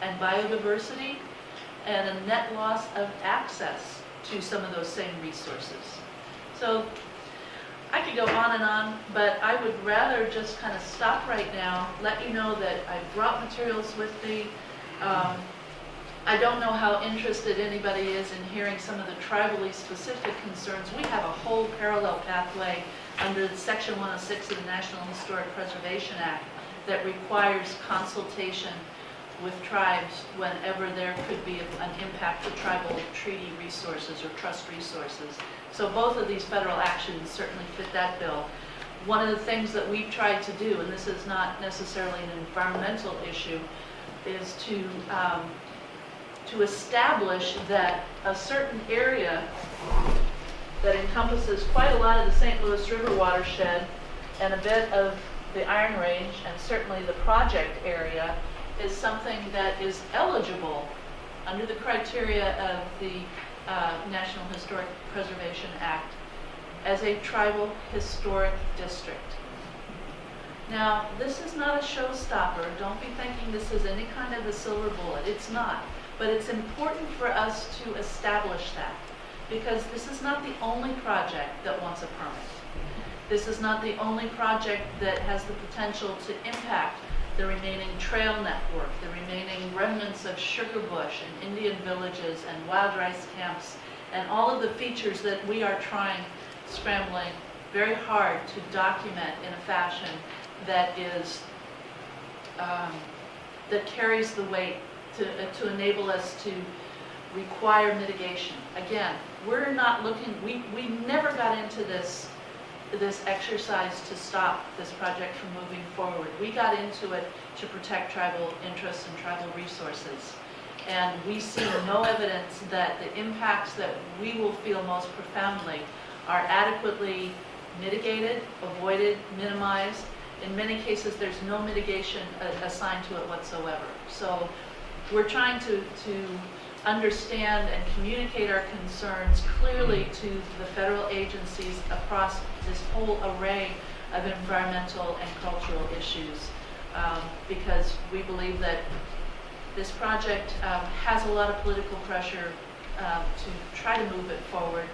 and biodiversity, and a net loss of access to some of those same resources. So I could go on and on, but I would rather just kind of stop right now, let you know that I brought materials with me. I don't know how interested anybody is in hearing some of the tribally specific concerns. We have a whole parallel pathway under Section 106 of the National Historic Preservation Act that requires consultation with tribes whenever there could be an impact to tribal treaty resources or trust resources. So both of these federal actions certainly fit that bill. One of the things that we've tried to do, and this is not necessarily an environmental issue, is to establish that a certain area that encompasses quite a lot of the St. Louis River watershed and a bit of the Iron Range and certainly the project area is something that is eligible under the criteria of the National Historic Preservation Act as a tribal historic district. Now, this is not a showstopper. Don't be thinking this is any kind of a silver bullet. It's not. But it's important for us to establish that, because this is not the only project that wants a permit. This is not the only project that has the potential to impact the remaining trail network, the remaining remnants of sugar bush and Indian villages and wild rice camps, and all of the features that we are scrambling very hard to document in a fashion that is, that carries the weight to enable us to require mitigation. Again, we're not looking, we never got into this exercise to stop this project from moving forward. We got into it to protect tribal interests and tribal resources. And we see no evidence that the impacts that we will feel most profoundly are adequately mitigated, avoided, minimized. In many cases, there's no mitigation assigned to it whatsoever. So we're trying to understand and communicate our concerns clearly to the federal agencies across this whole array of environmental and cultural issues, because we believe that this project has a lot of political pressure to try to move it forward.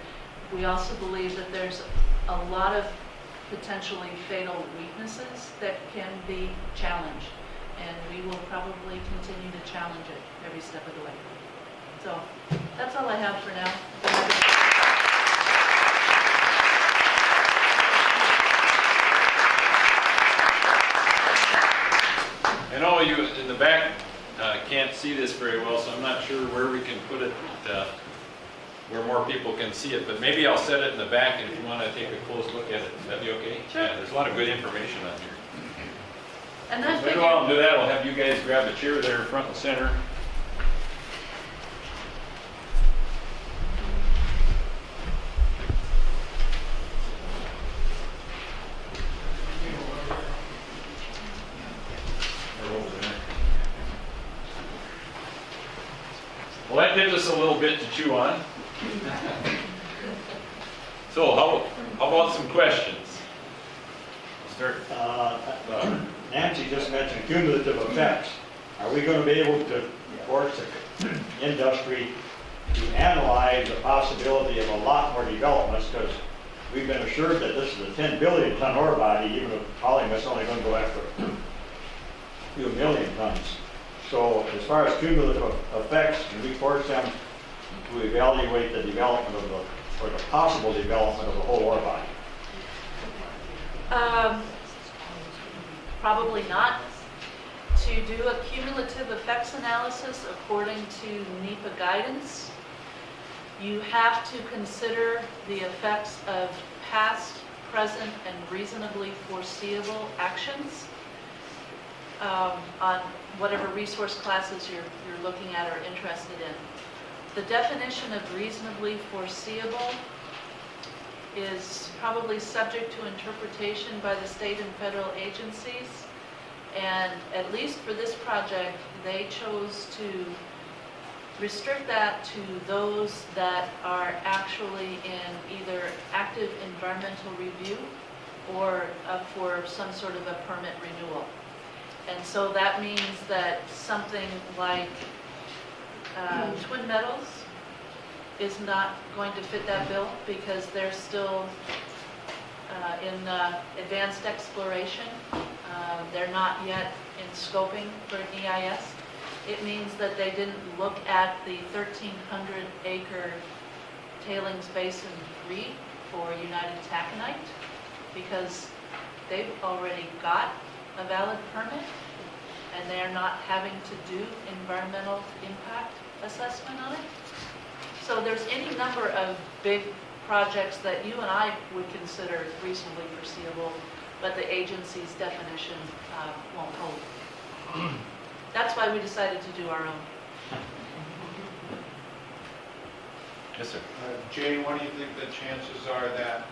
We also believe that there's a lot of potentially fatal weaknesses that can be challenged, and we will probably continue to challenge it every step of the way. So that's all I have for now. I know you in the back can't see this very well, so I'm not sure where we can put it where more people can see it, but maybe I'll set it in the back, and if you want to take a close look at it, that'd be okay? Sure. Yeah, there's a lot of good information on here. And then Maybe while I'll do that, I'll have you guys grab a chair there front and center. Well, that gives us a little bit to chew on. So how about some questions? We'll start. Nancy just mentioned cumulative effects. Are we going to be able to force the industry to analyze the possibility of a lot more developments? Because we've been assured that this is a 10 billion ton ore body, even if Polymus only going to go after a few million tons. So as far as cumulative effects, can we force them to evaluate the development of or the possible development of the whole ore body? Probably not. To do a cumulative effects analysis according to NEPA guidance, you have to consider the effects of past, present, and reasonably foreseeable actions on whatever resource classes you're looking at or interested in. The definition of reasonably foreseeable is probably subject to interpretation by the state and federal agencies. And at least for this project, they chose to restrict that to those that are actually in either active environmental review or for some sort of a permit renewal. And so that means that something like Twin Metals is not going to fit that bill because they're still in advanced exploration. They're not yet in scoping for an EIS. It means that they didn't look at the 1,300 acre tailings basin 3 for United Taconite because they've already got a valid permit and they are not having to do environmental impact assessment on it. So there's any number of big projects that you and I would consider reasonably foreseeable, but the agency's definition won't hold. That's why we decided to do our own. Yes, sir. Jay, what do you think the chances are that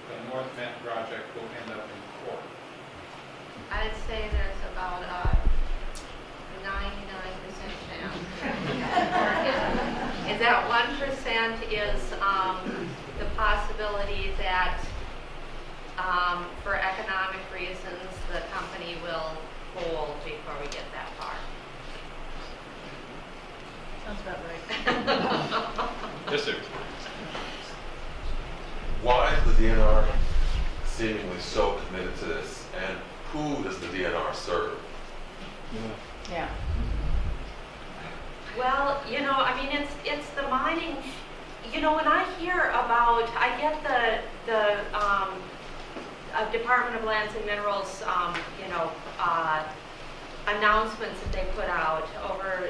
the North Bend project will end up in court? I'd say there's about a 99% chance. Is that 1% is the possibility that for economic reasons, the company will fold before we get that far. Sounds about right. Yes, sir. Why is the DNR seemingly so committed to this, and who does the DNR serve? Yeah. Well, you know, I mean, it's the mining. You know, when I hear about, I get the Department of Lands and Minerals, you know, announcements that they put out over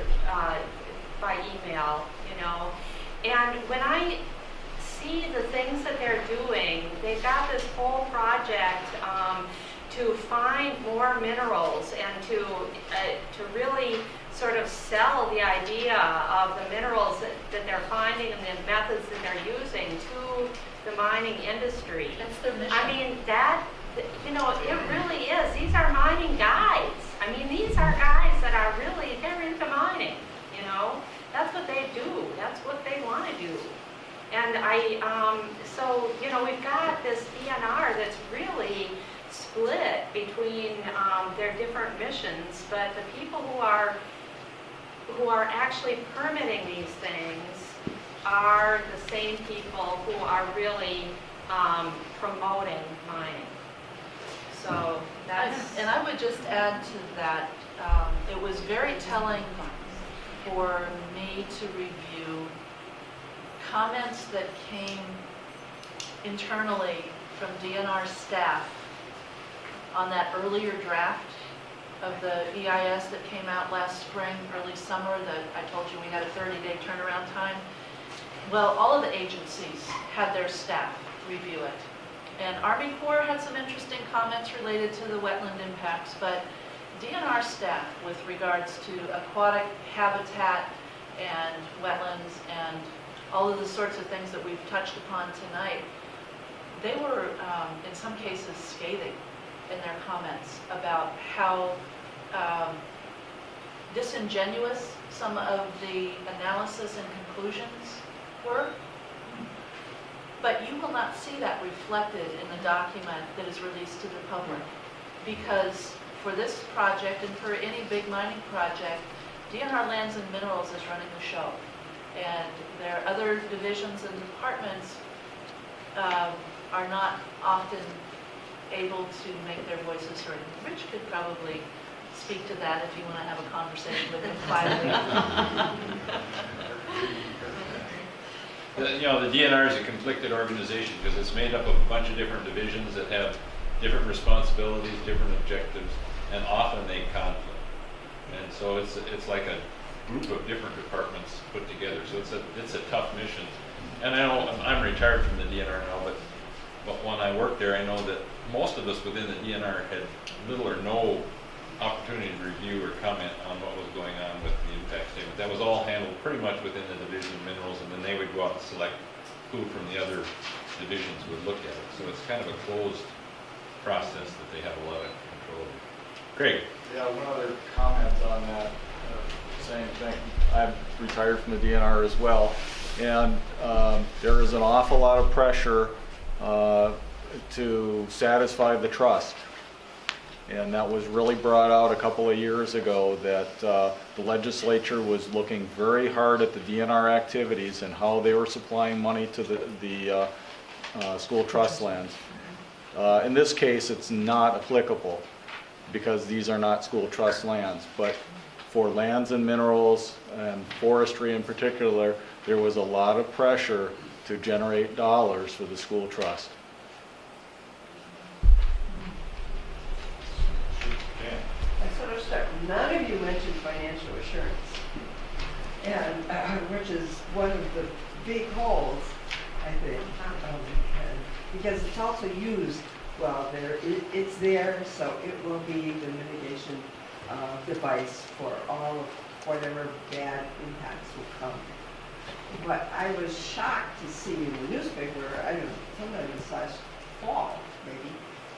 by email, you know, and when I see the things that they're doing, they've got this whole project to find more minerals and to really sort of sell the idea of the minerals that they're finding and the methods that they're using to the mining industry. That's their mission. I mean, that, you know, it really is. These are mining guys. I mean, these are guys that are really, they're into mining, you know. That's what they do. That's what they want to do. And so, you know, we've got this DNR that's really split between their different missions, but the people who are actually permitting these things are the same people who are really promoting mining. So that's... And I would just add to that, it was very telling for me to review comments that came internally from DNR staff on that earlier draft of the EIS that came out last spring, early summer, that I told you we had a 30-day turnaround time. Well, all of the agencies had their staff review it. And Army Corps had some interesting comments related to the wetland impacts, but DNR staff, with regards to aquatic habitat and wetlands and all of the sorts of things that we've touched upon tonight, they were in some cases scathing in their comments about how disingenuous some of the analysis and conclusions were. But you will not see that reflected in the document that is released to the public, because for this project and for any big mining project, DNR Lands and Minerals is running the show. And their other divisions and departments are not often able to make their voices heard. Rich could probably speak to that if you want to have a conversation with him quietly. You know, the DNR is a conflicted organization because it's made up of a bunch of different divisions that have different responsibilities, different objectives, and often they conflict. And so it's like a group of different departments put together. So it's a tough mission. And I know I'm retired from the DNR now, but when I worked there, I know that most of us within the DNR had little or no opportunity to review or comment on what was going on with the impact statement. That was all handled pretty much within the Division of Minerals, and then they would go out and select who from the other divisions would look at it. So it's kind of a closed process that they have a lot of control over. Craig? Yeah, one other comment on that same thing. I'm retired from the DNR as well, and there is an awful lot of pressure to satisfy the trust. And that was really brought out a couple of years ago, that the legislature was looking very hard at the DNR activities and how they were supplying money to the school trust lands. In this case, it's not applicable because these are not school trust lands. But for lands and minerals and forestry in particular, there was a lot of pressure to generate dollars for the school trust. Okay. I sort of start none of you mentioned financial assurance, and which is one of the big holes, I think, and because it's also used well there. It's there, so it will be the mitigation device for all of whatever bad impacts will come. But I was shocked to see in the newspaper, I don't know, sometime this last fall, maybe,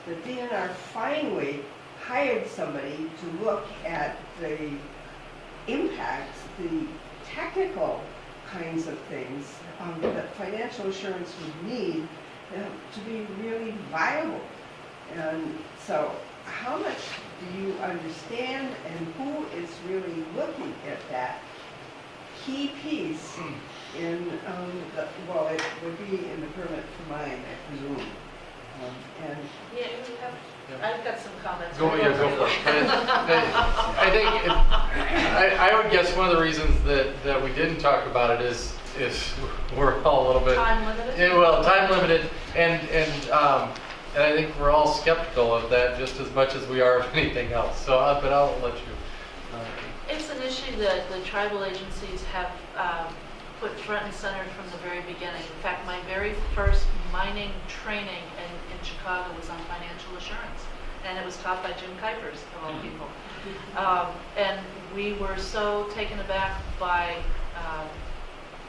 that DNR finally hired somebody to look at the impacts, the technical kinds of things that financial assurance would need to be really viable. And so how much do you understand, and who is really looking at that key piece in, well, it would be in the permit for mine, I presume. And Yeah, you have, I've got some comments. Go for it. I think, I would guess one of the reasons that we didn't talk about it is we're all a little bit. Time limited? Yeah, well, time limited, and I think we're all skeptical of that just as much as we are of anything else. So, but I'll let you. It's an issue that the tribal agencies have put front and center from the very beginning. In fact, my very first mining training in Chicago was on financial assurance, and it was taught by Jim Kuipers, of all people. And we were so taken aback by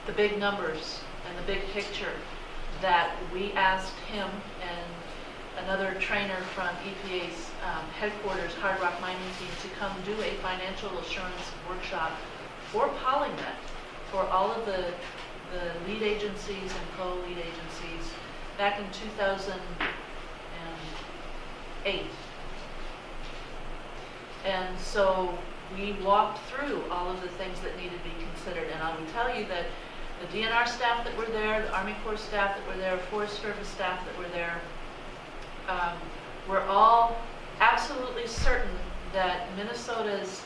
the big numbers and the big picture that we asked him and another trainer from EPA's headquarters, Hard Rock Mining Team, to come do a financial assurance workshop for PolyMet, for all of the lead agencies and co-lead agencies back in 2008. And so we walked through all of the things that needed to be considered. And I will tell you that the DNR staff that were there, the Army Corps staff that were there, Forest Service staff that were there, were all absolutely certain that Minnesota's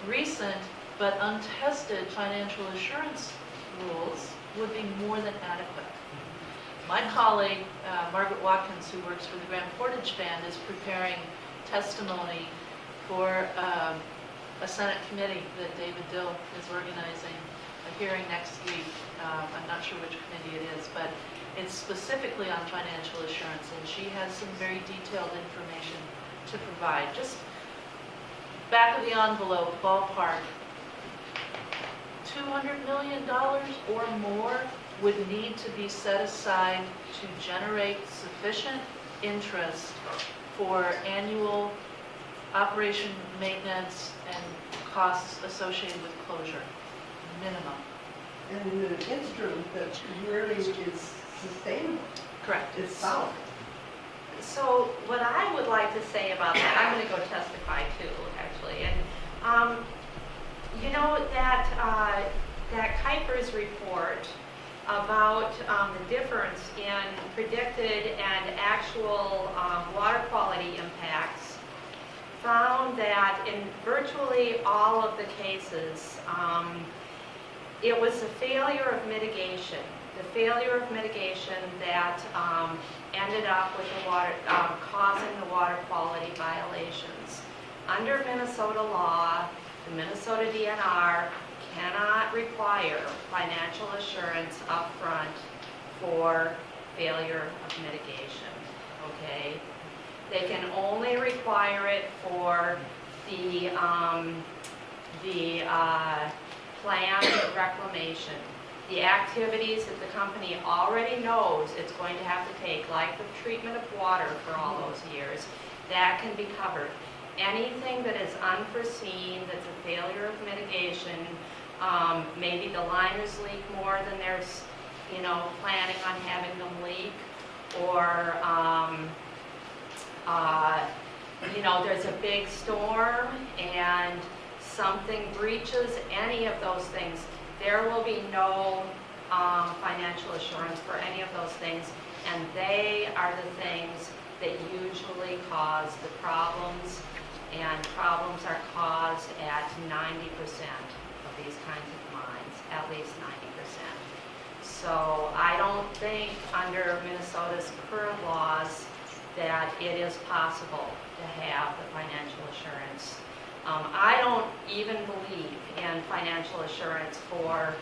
recent but untested financial assurance rules would be more than adequate. My colleague, Margaret Watkins, who works for the Grand Portage Band, is preparing testimony for a Senate committee that David Dill is organizing a hearing next week. I'm not sure which committee it is, but it's specifically on financial assurance, and she has some very detailed information to provide. Just back of the envelope, ballpark, $200 million or more would need to be set aside to generate sufficient interest for annual operation, maintenance, and costs associated with closure, minimum. an instrument that really is sustainable. Correct. It's solid. So what I would like to say about that, I'm going to go testify too, actually. And you know that Kuipers report about the difference in predicted and actual water quality impacts found that in virtually all of the cases, it was the failure of mitigation. The failure of mitigation that ended up with the water, causing the water quality violations. Under Minnesota law, the Minnesota DNR cannot require financial assurance up front for failure of mitigation, okay? They can only require it for the planned reclamation. The activities that the company already knows it's going to have to take, like the treatment of water for all those years, that can be covered. Anything that is unforeseen, that's a failure of mitigation, maybe the liners leak more than they're, planning on having them leak, or, there's a big storm and something breaches, any of those things, there will be no financial assurance for any of those things, and they are the things that usually cause the problems, and problems are caused at 90% of these kinds of mines, at least 90%. So I don't think under Minnesota's current laws that it is possible to have the financial assurance. I don't even believe in financial assurance for,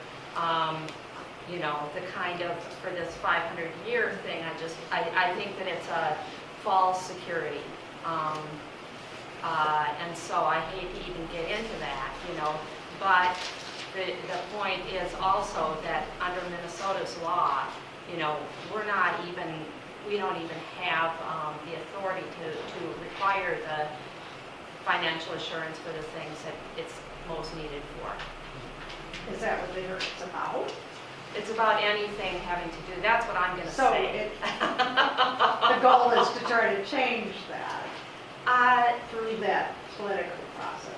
you know, the kind of, for this 500-year thing. I think that it's a false security. And so I hate to even get into that, you know, but the point is also that under Minnesota's law, you know, we don't even have the authority to require the financial assurance for the things that it's most needed for. Is that what it's about? It's about anything having to do, that's what I'm gonna So say. the goal is to try to change that through that political process.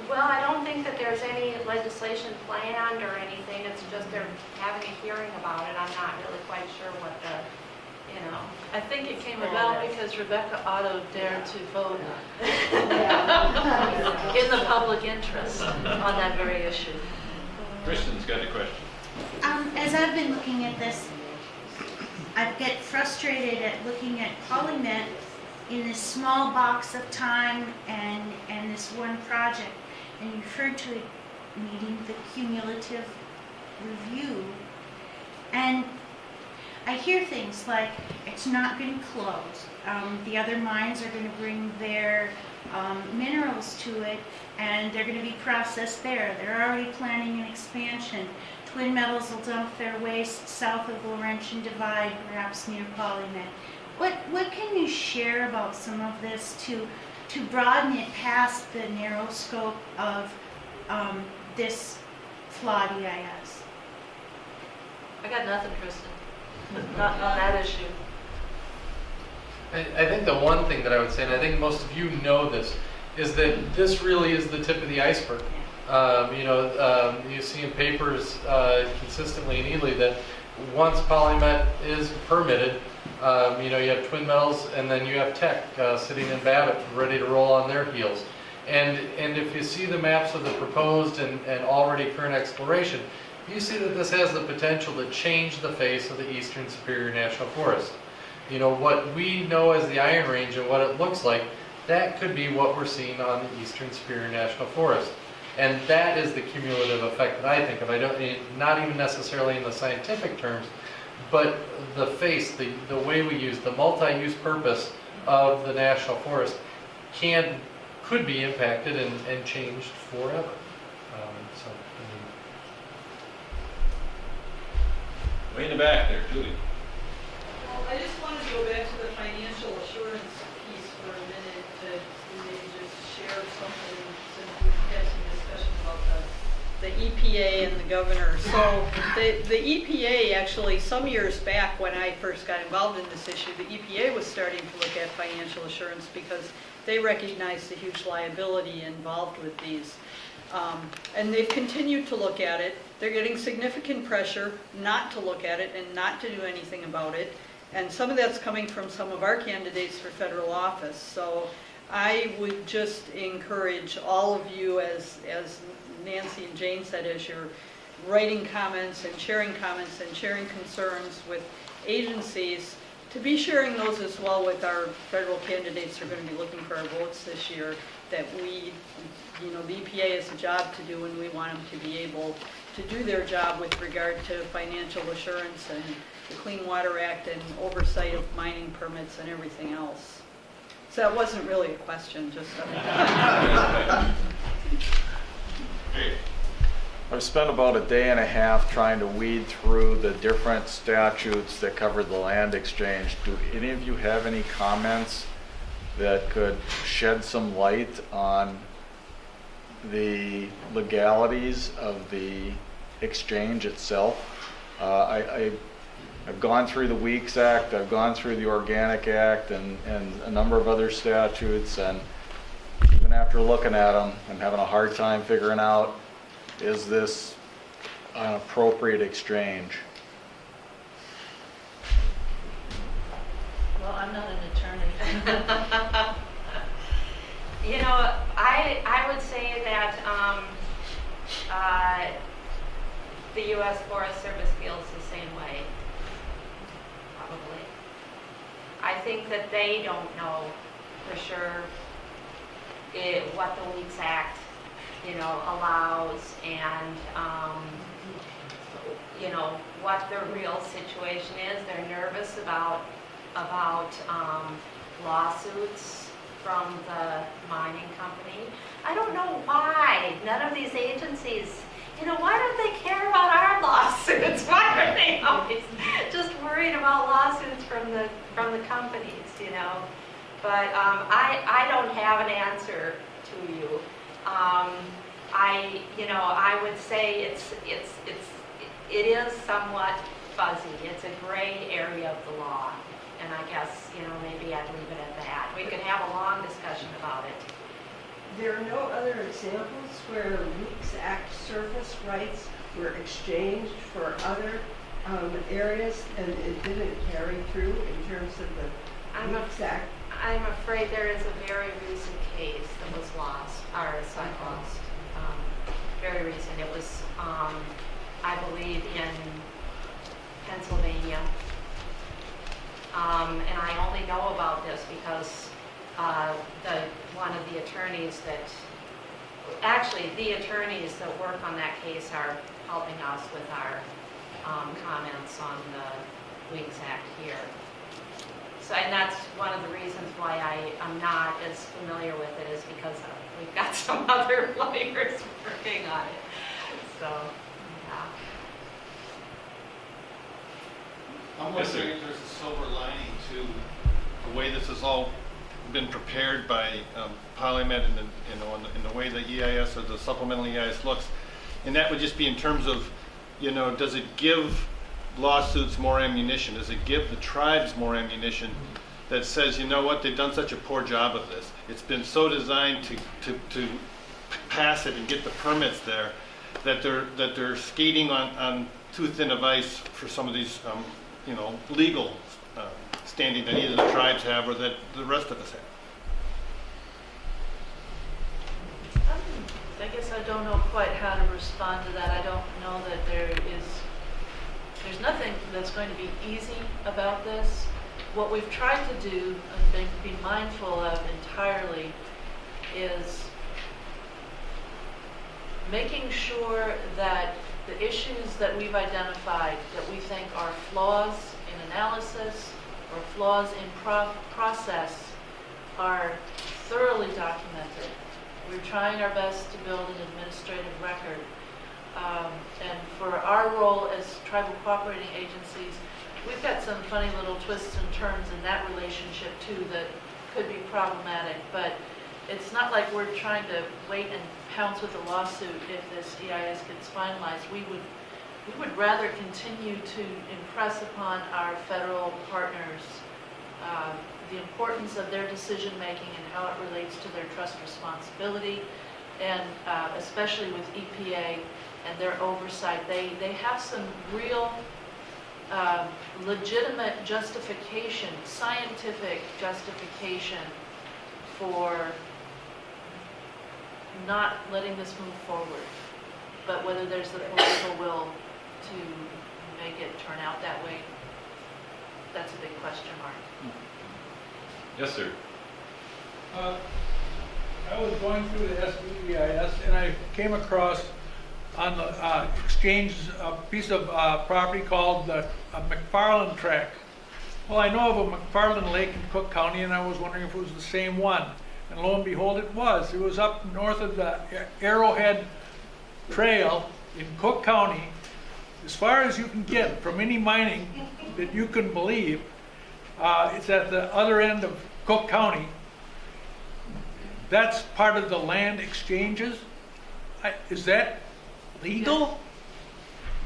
Well, I don't think that there's any legislation planned or anything, it's just they're having a hearing about it. I'm not really quite sure what the, you know. I think it came about because Rebecca Otto dared to vote Yeah. in the public interest on that very issue. Kristen's got a question. As I've been looking at this, I get frustrated at looking at PolyMet in this small box of time and this one project. And you referred to it needing the cumulative review. And I hear things like it's not going to close. The other mines are going to bring their minerals to it, and they're going to be processed there. They're already planning an expansion. Twin Metals will dump their waste south of Laurentian Divide, perhaps near PolyMet. What can you share about some of this to broaden it past the narrow scope of this flawed EIS? I got nothing, Kristen, not on that issue. I think the one thing that I would say, and I think most of you know this, is that this really is the tip of the iceberg. You see in papers consistently in Ely that once PolyMet is permitted, you have Twin Metals and then you have Tech sitting in Babbitt ready to roll on their heels. And if you see the maps of the proposed and already current exploration, you see that this has the potential to change the face of the Eastern Superior National Forest. What we know as the Iron Range and what it looks like, that could be what we're seeing on the Eastern Superior National Forest. And that is the cumulative effect that I think of. Not even necessarily in the scientific terms, but the face, the way we use, the multi-use purpose of the National Forest could be impacted and changed forever. Way in the back there, Julie. Well, I just wanted to go back to the financial assurance piece for a minute to maybe just share something since we've had some discussion about the EPA and the governor. So the EPA actually, some years back when I first got involved in this issue, the EPA was starting to look at financial assurance because they recognized the huge liability involved with these. And they've continued to look at it. They're getting significant pressure not to look at it and not to do anything about it. And some of that's coming from some of our candidates for federal office. So I would just encourage all of you, as Nancy and Jane said, as you're writing comments and sharing concerns with agencies, to be sharing those as well with our federal candidates who are going to be looking for our votes this year, that we, the EPA has a job to do and we want them to be able to do their job with regard to financial assurance and the Clean Water Act and oversight of mining permits and everything else. So that wasn't really a question, just I've spent about a day and a half trying to weed through the different statutes that cover the land exchange. Do any of you have any comments that could shed some light on the legalities of the exchange itself? I've gone through the Weeks Act, I've gone through the Organic Act and a number of other statutes, and even after looking at them, I'm having a hard time figuring out, is this an appropriate exchange? Well, I'm not an attorney. I would say that the U.S. Forest Service feels the same way, probably. I think that they don't know for sure what the Weeks Act, allows, and, what the real situation is. They're nervous about lawsuits from the mining company. I don't know why none of these agencies, why don't they care about our lawsuits? Why are they always just worried about lawsuits from the companies, But I don't have an answer to you. I would say it is somewhat fuzzy. It's a gray area of the law. And I guess, maybe I'd leave it at that. We could have a long discussion about it. There are no other examples where Weeks Act surface rights were exchanged for other areas and it didn't carry through in terms of the Weeks Act? I'm afraid there is a very recent case that was lost, or site lost. Very recent. It was, I believe, in Pennsylvania. And I only know about this because one of the attorneys the attorneys that work on that case are helping us with our comments on the Weeks Act here. So, and that's one of the reasons why I am not as familiar with it, is because we've got some other lawyers working on it. So, yeah. I'm wondering if there's a silver lining to the way this has all been prepared by Polymet and in the way the EIS or the supplemental EIS looks, and that would just be in terms of, does it give lawsuits more ammunition? Does it give the tribes more ammunition that says, what, they've done such a poor job of this. It's been so designed to pass it and get the permits there that they're skating on too thin of ice for some of these legal standing that either the tribes have or that the rest of us have. I guess I don't know quite how to respond to that. I don't know that there's nothing that's going to be easy about this. What we've tried to do and be mindful of entirely is making sure that the issues that we've identified that we think are flaws in analysis or flaws in process are thoroughly documented. We're trying our best to build an administrative record. And for our role as tribal cooperating agencies, we've got some funny little twists and turns in that relationship too that could be problematic. But it's not like we're trying to wait and pounce with a lawsuit if this EIS gets finalized. We would rather continue to impress upon our federal partners the importance of their decision making and how it relates to their trust responsibility, and especially with EPA and their oversight. They have some real legitimate justification, scientific justification for not letting this move forward. But whether there's the political will to make it turn out that way, that's a big question mark. Yes, sir. I was going through the SBEIS and I came across on the exchange a piece of property called the McFarland Tract. Well, I know of a McFarland Lake in Cook County, and I was wondering if it was the same one. And lo and behold, it was. It was up north of the Arrowhead Trail in Cook County, as far as you can get from any mining that you can believe. It's at the other end of Cook County. That's part of the land exchanges. Is that legal?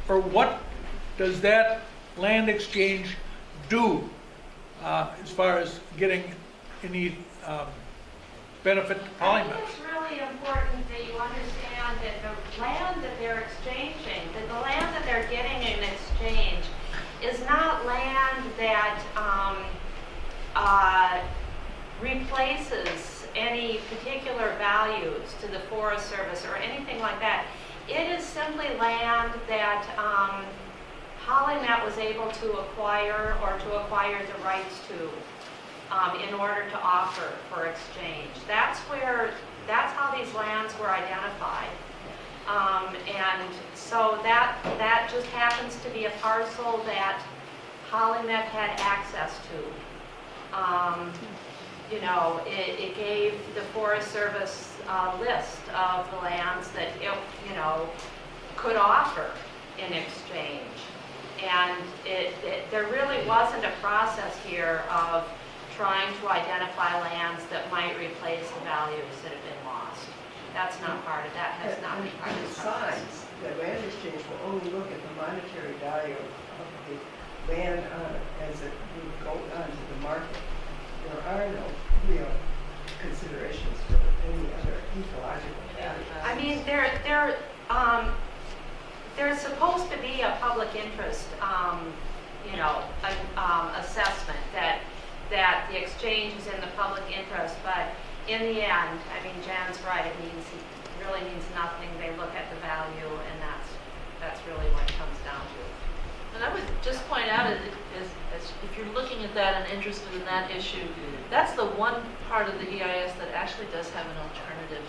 Or what does that land exchange do as far as getting any benefit to I think Polymet? it's really important that you understand that the land that they're exchanging, that the land that they're getting in exchange is not land that replaces any particular values to the Forest Service or anything like that. It is simply land that Polymet was able to acquire or to acquire the rights to. in order to offer for exchange. That's how these lands were identified. And so that just happens to be a parcel that Polymet had access to. It gave the Forest Service a list of the lands that it, could offer in exchange. And there really wasn't a process here of trying to identify lands that might replace the values that have been lost. That's not part of, that has not been part of the process. Besides, the land exchange will only look at the monetary value of the land as it would go onto the market. There are no real considerations for any other ecological value. I mean, there's supposed to be a public interest, assessment that the exchange is in the public interest, but in the end, I mean, Jan's right, it really means nothing. They look at the value, and that's really what it comes down to. And I would just point out, if you're looking at that and interested in that issue, that's the one part of the EIS that actually does have an alternative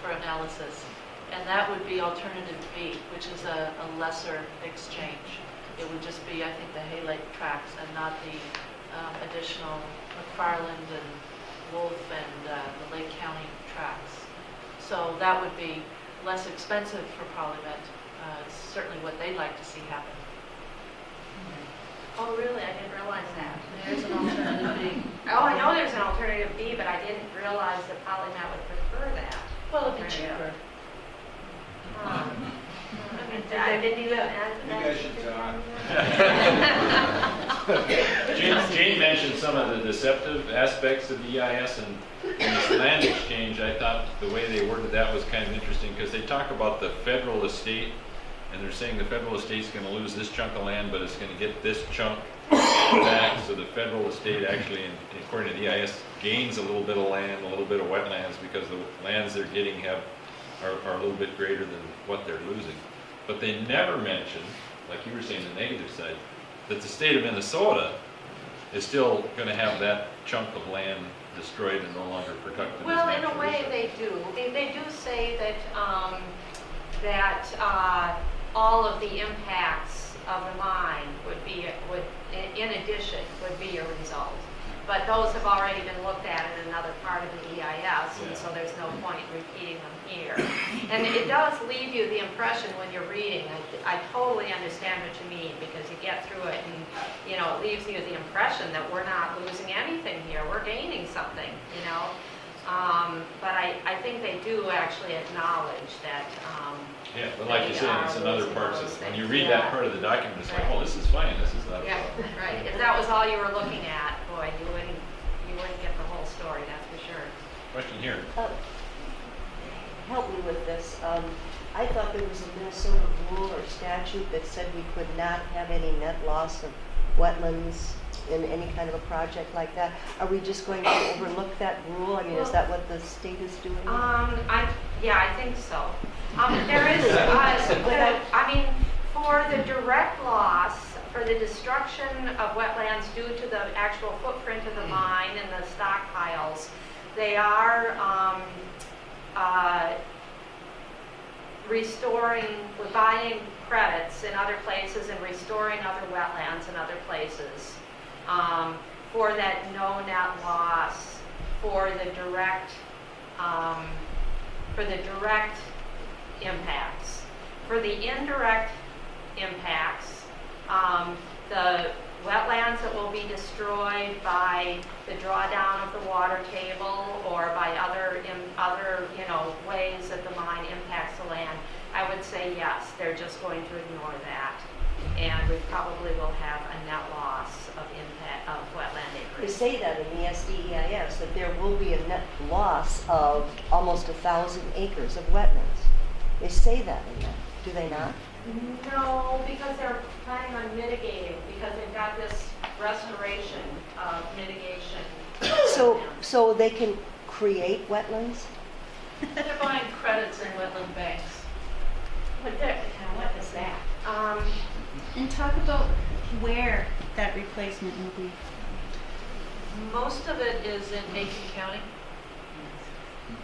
for analysis. And that would be alternative B, which is a lesser exchange. It would just be, I think, the Hay Lake tracts and not the additional McFarland and Wolf and the Lake County tracts. So that would be less expensive for Polymet. It's certainly what they'd like to see happen. Oh, really? I didn't realize that. There's an alternative B. Oh, I know there's an alternative B, but I didn't realize that Polymet would prefer that. Well, it'd be cheaper. I didn't even add to that. You guys should talk. Jane mentioned some of the deceptive aspects of the EIS and this land exchange. I thought the way they worded that was kind of interesting because they talk about the federal estate and they're saying the federal estate's going to lose this chunk of land, but it's going to get this chunk back. So the federal estate actually, according to the EIS, gains a little bit of land, a little bit of wetlands because the lands they're getting are a little bit greater than what they're losing. But they never mention, like you were saying, the negative side, that the state of Minnesota is still going to have that chunk of land destroyed and no longer productive. Well, in a way they do. They do say that all of the impacts of the mine in addition, would be a result. But those have already been looked at in another part of the EIS, and so there's no point in repeating them here. And it does leave you the impression when you're reading, I totally understand what you mean, because you get through it and, it leaves you the impression that we're not losing anything here, we're gaining something, But I think they do actually acknowledge that. Yeah, but like you said, it's in other parts. When you read that part of the document, it's like, oh, this is fine, this is not a Yeah, problem. right. If that was all you were looking at, boy, you wouldn't get the whole story, that's for sure. Question here. Help me with this. I thought there was a Minnesota rule or statute that said we could not have any net loss of wetlands in any kind of a project like that. Are we just going to overlook that rule? I mean, is that what the state is doing? I think so. There is, for the direct loss, for the destruction of wetlands due to the actual footprint of the mine and the stockpiles, they are we're buying credits in other places and restoring other wetlands in other places for that no net loss for the direct impacts. For the indirect impacts, the wetlands that will be destroyed by the drawdown of the water table or by other ways that the mine impacts the land, I would say yes, they're just going to ignore that. And we probably will have a net loss of impact of wetland They acreage. say that in the SDEIS, that there will be a net loss of almost 1,000 acres of wetlands. They say that in that, do they not? No, because they're planning on mitigating, because they've got this restoration of mitigation. So they can create wetlands? They're buying credits in wetland banks. What is that? And talk about where that replacement will be. Most of it is in Aiken County.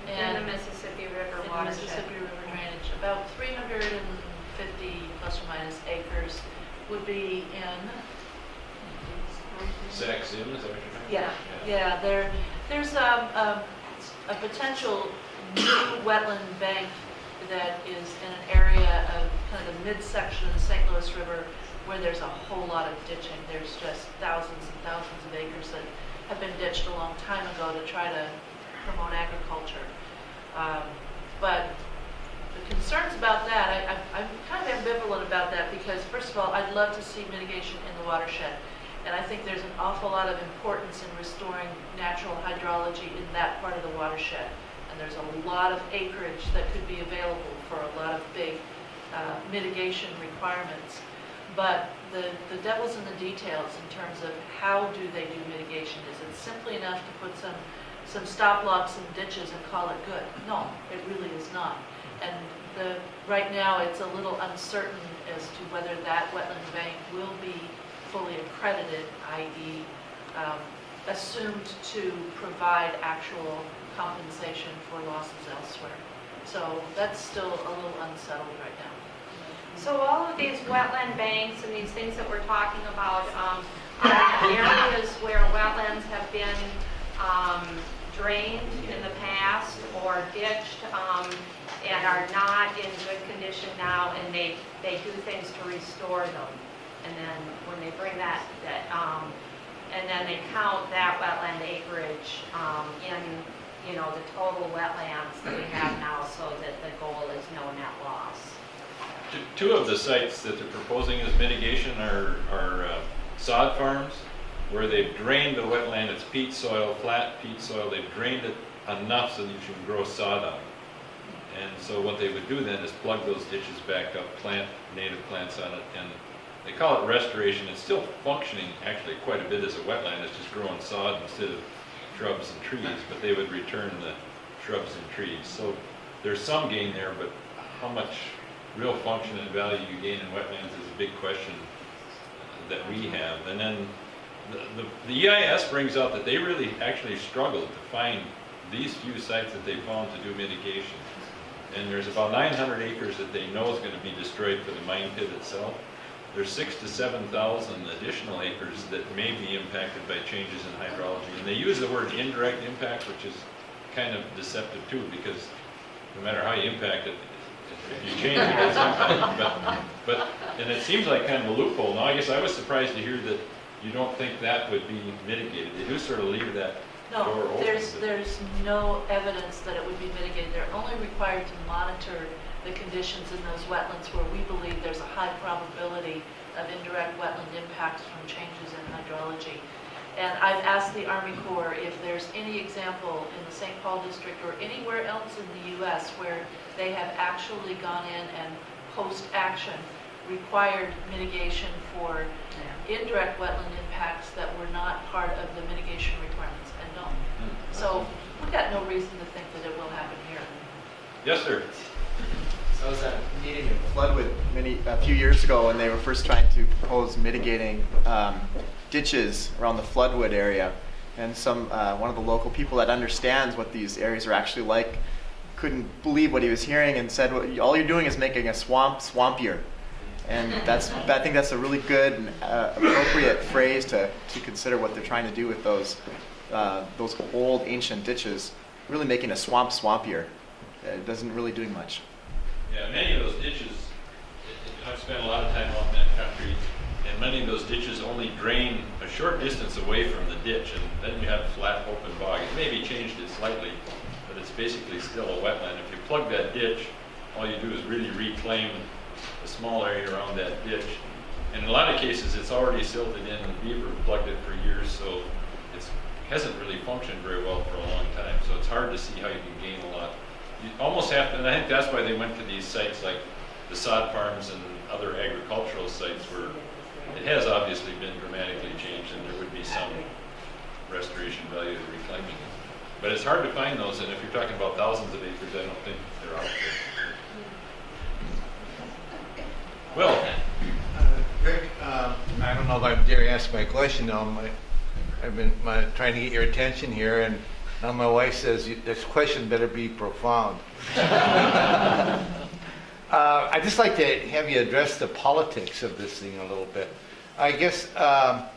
In the Mississippi River in the watershed. Mississippi River drainage. About 350 plus or minus acres would be in. Sax in, is that what you're Yeah, yeah. There's a potential new wetland bank that is in an area of kind of the midsection of the St. Louis River where there's a whole lot of ditching. There's just thousands and thousands of acres that have been ditched a long time ago to try to promote agriculture. But the concerns about that, I'm kind of ambivalent about that because, first of all, I'd love to see mitigation in the watershed. And I think there's an awful lot of importance in restoring natural hydrology in that part of the watershed. And there's a lot of acreage that could be available for a lot of big mitigation requirements. But the devil's in the details in terms of how do they do mitigation. Is it simply enough to put some stop blocks and ditches and call it good? No, it really is not. And right now it's a little uncertain as to whether that wetland bank will be fully accredited, i.e. Assumed to provide actual compensation for losses elsewhere. So that's still a little unsettled right now. So all of these wetland banks and these things that we're talking about are areas where wetlands have been drained in the past or ditched and are not in good condition now, and they do things to restore them. And then when they bring that and then they count that wetland acreage in, the total wetlands that we have now, so that the goal is no net loss. Two of the sites that they're proposing as mitigation are sod farms, where they've drained the wetland. It's peat soil, flat peat soil. They've drained it enough so that you can grow sod on it. And so what they would do then is plug those ditches back up, plant native plants on it, and they call it restoration. It's still functioning actually quite a bit as a wetland. It's just growing sod instead of shrubs and trees, but they would return the shrubs and trees. So there's some gain there, but how much real function and value you gain in wetlands is a big question that we have. And then the EIS brings out that they really actually struggled to find these few sites that they found to do mitigation. And there's about 900 acres that they know is going to be destroyed for the mine pit itself. There's 6,000 to 7,000 additional acres that may be impacted by changes in hydrology. And they use the word indirect impact, which is kind of deceptive too, because no matter how you impact it, if you change it, it's impacted. And it seems like kind of a loophole. Now, I guess I was surprised to hear that you don't think that would be mitigated. They do sort of leave that door open. There's no evidence that it would be mitigated. They're only required to monitor the conditions in those wetlands where we believe there's a high probability of indirect wetland impacts from changes in hydrology. And I've asked the Army Corps if there's any example in the St. Paul district or anywhere else in the U.S. where they have actually gone in and post-action required mitigation for indirect wetland impacts that were not part of the mitigation requirements, and no. So we've got no reason to think that it will happen here. Yes, sir. So I was at a meeting in Floodwood a few years ago when they were first trying to propose mitigating ditches around the Floodwood area. And one of the local people that understands what these areas are actually like couldn't believe what he was hearing and said, well, all you're doing is making a swamp swampier. And I think that's a really good and appropriate phrase to consider what they're trying to do with those old ancient ditches, really making a swamp swampier. It doesn't really do much. Yeah, many of those ditches, I've spent a lot of time out in that country, and many of those ditches only drain a short distance away from the ditch, and then you have flat open bog. It maybe changed it slightly, but it's basically still a wetland. If you plug that ditch, all you do is really reclaim a small area around that ditch. And in a lot of cases, it's already silted in, and the beaver plugged it for years, so it hasn't really functioned very well for a long time. So it's hard to see how you can gain a lot. You almost have to, and I think that's why they went to these sites like the sod farms and other agricultural sites where it has obviously been dramatically changed, and there would be some restoration value to reclaiming it. But it's hard to find those, and if you're talking about thousands of acres, I don't think they're out there. Well, Rick, I don't know if Jerry asked my question. I've been trying to get your attention here, and now my wife says this question better be profound. I'd just like to have you address the politics of this thing a little bit. I guess a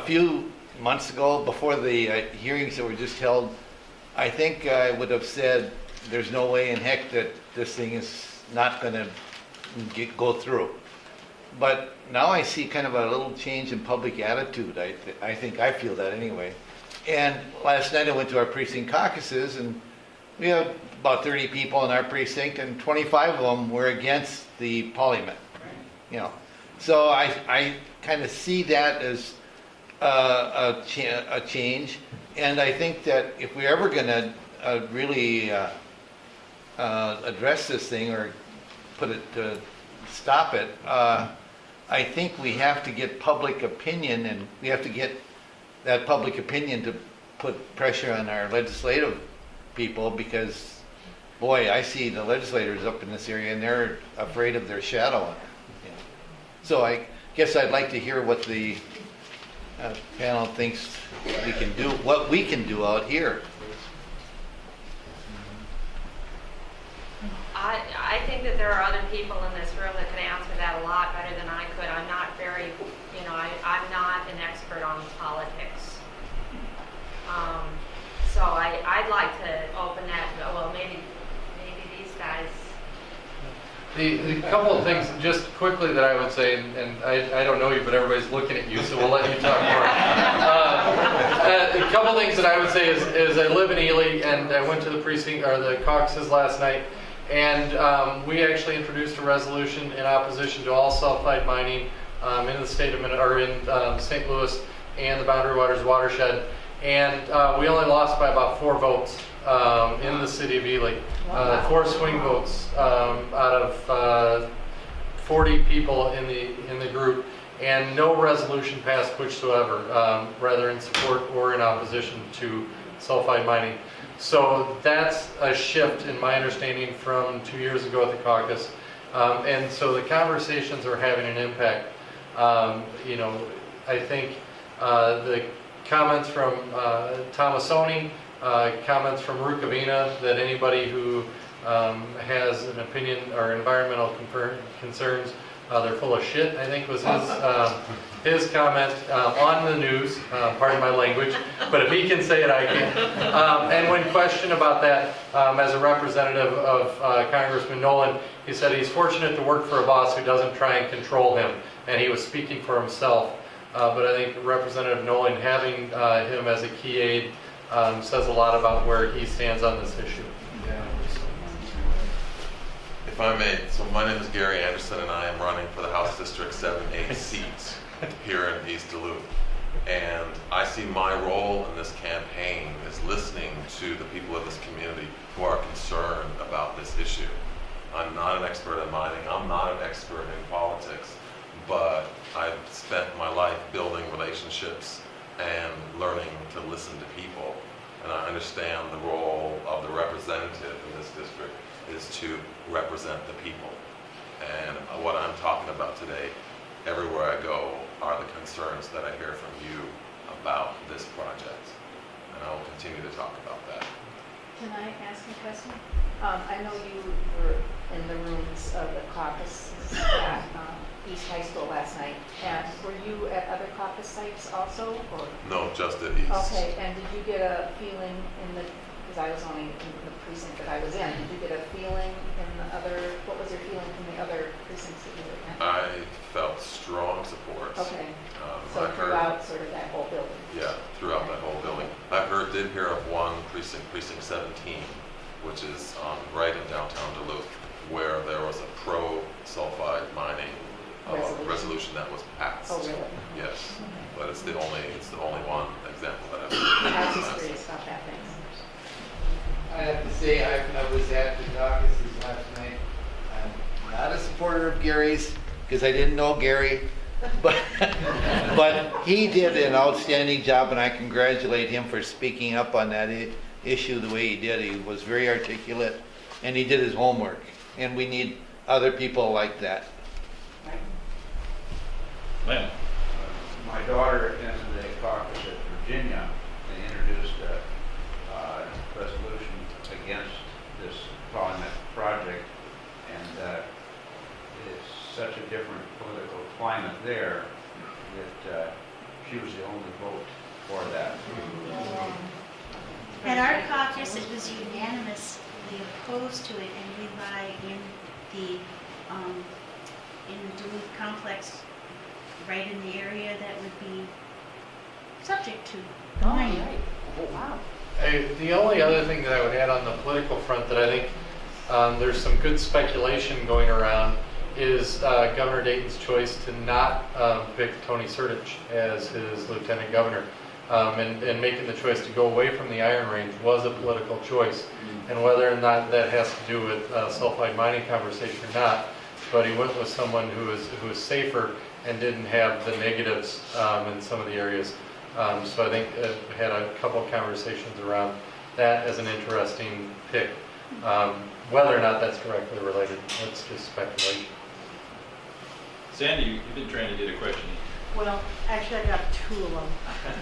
few months ago, before the hearings that were just held, I think I would have said there's no way in heck that this thing is not going to go through. But now I see kind of a little change in public attitude. I think I feel that anyway. And last night I went to our precinct caucuses, and we had about 30 people in our precinct, and 25 of them were against the polymet. You know, so I kind of see that as a change, and I think that if we're ever going to really address this thing or stop it, I think we have to get public opinion, and we have to get that public opinion to put pressure on our legislative people, because boy, I see the legislators up in this area and they're afraid of their shadow. You know. So I guess I'd like to hear what the panel thinks we can do, what we can do out here. I think that there are other people in this room that can answer that a lot better than I could. I'm not very, you know, I'm not an expert on politics. So I'd like to open that, well, maybe these guys. The couple of things just quickly that I would say, and I don't know you, but everybody's looking at you, so we'll let you talk more. A couple of things that I would say is I live in Ely, and I went to the precinct or the caucuses last night, and we actually introduced a resolution in opposition to all sulfide mining in the state of in St. Louis and the Boundary Waters watershed, and we only lost by about 4 votes in the city of Ely. 4 swing votes out of 40 people in the group, and no resolution passed whatsoever, rather in support or in opposition to sulfide mining. So that's a shift in my understanding from 2 years ago at the caucus, and so the conversations are having an impact. You know, I think the comments from Tomasoni, comments from Rukavina, that anybody who has an opinion or environmental concerns, they're full of shit, I think was his comment on the news, pardon my language, but if he can say it, I can. And when questioned about that, as a representative of Congressman Nolan, he said he's fortunate to work for a boss who doesn't try and control him, and he was speaking for himself. But I think Representative Nolan, having him as a key aide, says a lot about where he stands on this issue. If I may, so my name is Gary Anderson, and I am running for the House District 7A seat here in East Duluth. And I see my role in this campaign is listening to the people of this community who are concerned about this issue. I'm not an expert in mining, I'm not an expert in politics, but I've spent my life building relationships and learning to listen to people. And I understand the role of the representative in this district is to represent the people. And what I'm talking about today, everywhere I go, are the concerns that I hear from you about this project. And I will continue to talk about that. Can I ask a question? I know you were in the rooms of the caucus at East High School last night. And were you at other caucus sites also, or? No, just at East. Okay, and did you get a feeling because I was only in the precinct that I was in, did you get a feeling in the other, what was your feeling from the other precincts that you were in? I felt strong support. Okay, so throughout sort of that whole building? Yeah, throughout that whole building. I did hear of one precinct, precinct 17, which is right in downtown Duluth, where there was a pro-sulfide mining resolution that was passed. Oh, really? Yes, but it's the only one example that I've seen. I was just curious about that, thanks. I have to say, I was at the caucuses last night. I'm not a supporter of Gary's, because I didn't know Gary, but he did an outstanding job, and I congratulate him for speaking up on that issue the way he did. He was very articulate, and he did his homework, and we need other people like that. Lynn. My daughter attended a caucus at climate there, that she was the only vote for that. At our caucus, it was unanimously opposed to it, and we lie in the Duluth complex, right in the area that would be subject to the mining. Wow. The only other thing that I would add on the political front that I think there's some good speculation going around is Governor Dayton's choice to not pick Tony Sertich as his lieutenant governor. And making the choice to go away from the Iron Range was a political choice. And whether or not that has to do with sulfide mining conversation or not, but he went with someone who was safer and didn't have the negatives in some of the areas. So I think we had a couple of conversations around that as an interesting pick. Whether or not that's directly related, that's just speculation. Sandy, you've been trying to get a question. Well, actually, I got two of them,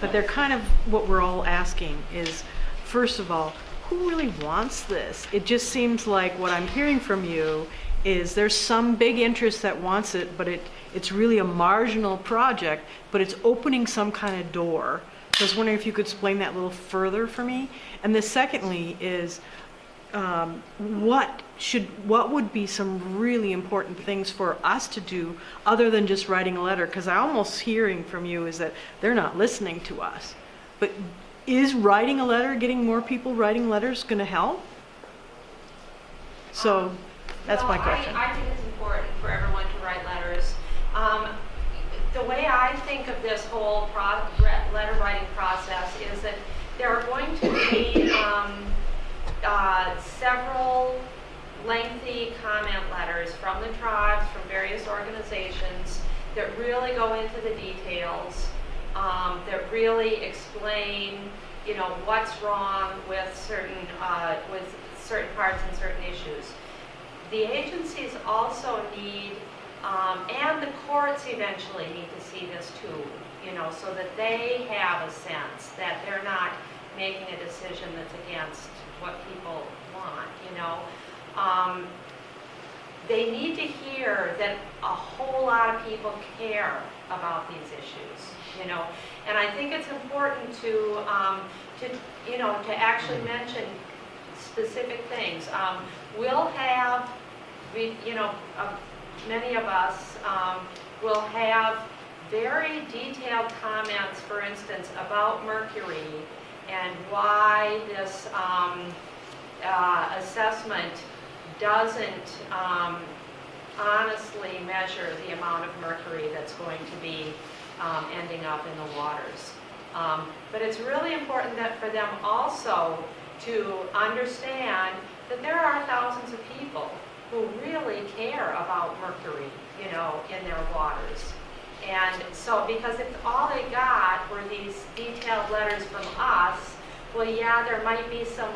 but they're kind of what we're all asking is, first of all, who really wants this? It just seems like what I'm hearing from you is there's some big interest that wants it, but it's really a marginal project, but it's opening some kind of door. So I was wondering if you could explain that a little further for me. And the secondly is, what would be some really important things for us to do other than just writing a letter? Because I almost hearing from you is that they're not listening to us. But is writing a letter, getting more people writing letters, going to help? So that's my question. I think it's important for everyone to write letters. The way I think of this whole letter writing process is that there are going to be several lengthy comment letters from the tribes, from various organizations that really go into the details, that really explain, what's wrong with certain parts and certain issues. The agencies also need, and the courts eventually need to see this too, so that they have a sense that they're not making a decision that's against what people want, They need to hear that a whole lot of people care about these issues, And I think it's important to actually mention specific things. We'll have, many of us will have very detailed comments, for instance, about mercury and why this assessment doesn't honestly measure the amount of mercury that's going to be ending up in the waters. But it's really important that for them also to understand that there are thousands of people who really care about mercury, in their waters. And so, because if all they got were these detailed letters from us, well, yeah, there might be some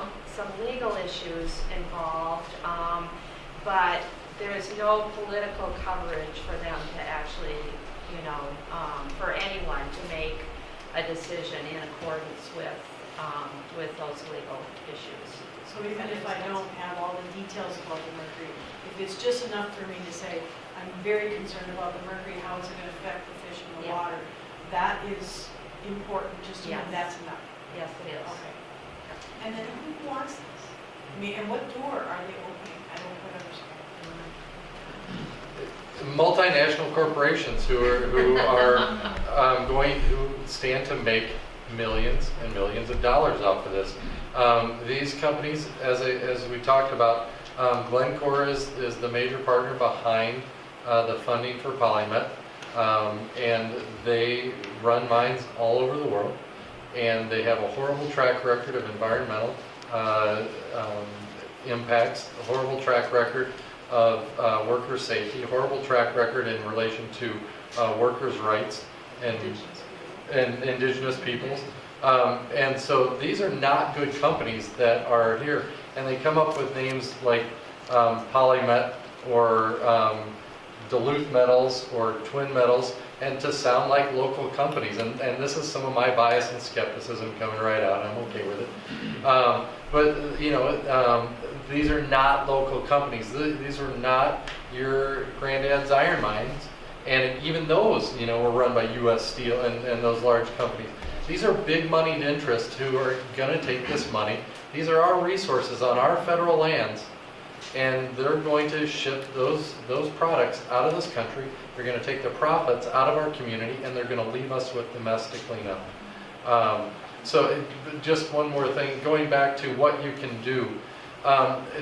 legal issues involved, but there's no political coverage for them to actually, for anyone to make a decision in accordance with those legal issues. So even if I don't have all the details about the mercury, if it's just enough for me to say, I'm very concerned about the mercury, how is it going to affect the fish in the water, that is important, just to know that's enough. Yes, it is. Okay. And then who wants this? I mean, and what door are they opening? I don't quite understand. Multinational corporations who stand to make millions and millions of dollars off of this. These companies, as we talked about, Glencore is the major partner behind the funding for Polymet, and they run mines all over the world, and they have a horrible track record of environmental impacts, a horrible track record of worker safety, a horrible track record in relation to workers' rights and indigenous peoples. And so these are not good companies that are here. And they come up with names like Polymet or Duluth Metals or Twin Metals, and to sound like local companies. And this is some of my bias and skepticism coming right out. I'm okay with it. But these are not local companies. These are not your granddad's iron mines. And even those, were run by U.S. Steel and those large companies. These are big moneyed interests who are going to take this money. These are our resources on our federal lands, and they're going to ship those products out of this country. They're going to take the profits out of our community, and they're going to leave us with domestic cleanup. Just one more thing, going back to what you can do.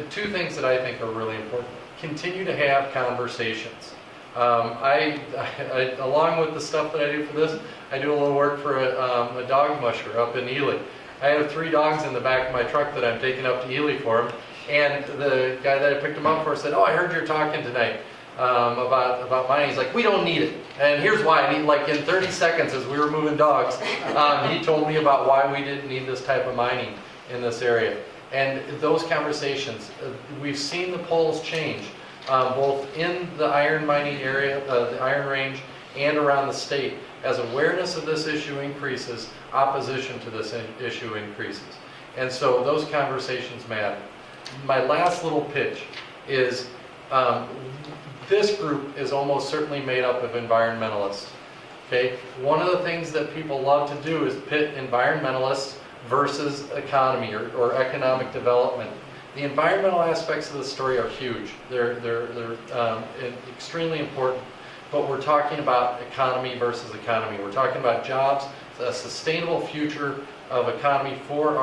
Two things that I think are really important. Continue to have conversations. Along with the stuff that I do for this, I do a little work for a dog musher up in Ely. I have 3 dogs in the back of my truck that I'm taking up to Ely for them. And the guy that I picked them up for said, "Oh, I heard you're talking tonight about mining." He's like, "We don't need it." And here's why. And in 30 seconds as we were moving dogs, he told me about why we didn't need this type of mining in this area. And those conversations, we've seen the polls change, both in the iron mining area, the Iron Range, and around the state. As awareness of this issue increases, opposition to this issue increases. And so those conversations matter. My last little pitch is this group is almost certainly made up of environmentalists. Okay? One of the things that people love to do is pit environmentalists versus economy or economic development. The environmental aspects of the story are huge. They're extremely important. But we're talking about economy versus economy. We're talking about jobs, a sustainable future of economy for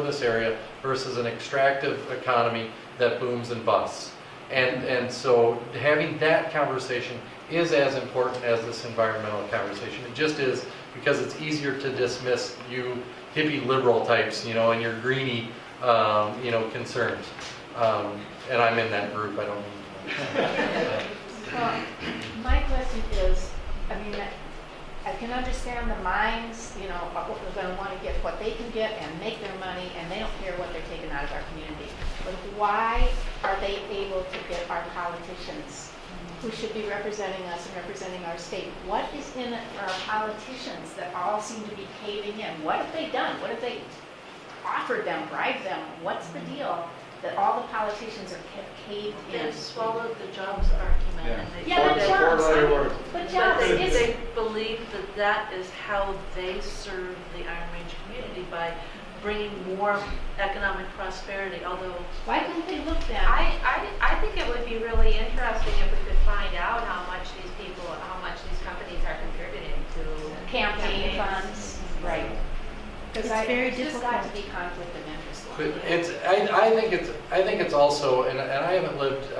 this area versus an extractive economy that booms and busts. And so having that conversation is as important as this environmental conversation. It just is, because it's easier to dismiss you hippie liberal types, and your greenie, concerns. And I'm in that group. I don't mean my question is, I can understand the mines, are going to want to get what they can get and make their money, and they don't care what they're taking out of our community. But why are they able to get our politicians, who should be representing us and representing our state? What is in it for our politicians that all seem to be caving in? What have they done? What have they offered them, bribed them? What's the deal that all the politicians are caved in? They've swallowed the jobs argument. And But jobs, they believe that is how they serve the Iron Range community, by bringing more economic prosperity, although... Why couldn't they look then? I think it would be really interesting if we could find out how much these companies are contributing to Campaign funds. Right. Because very it's just difficult. got to be conflict of interest. But I think it's also, and I haven't lived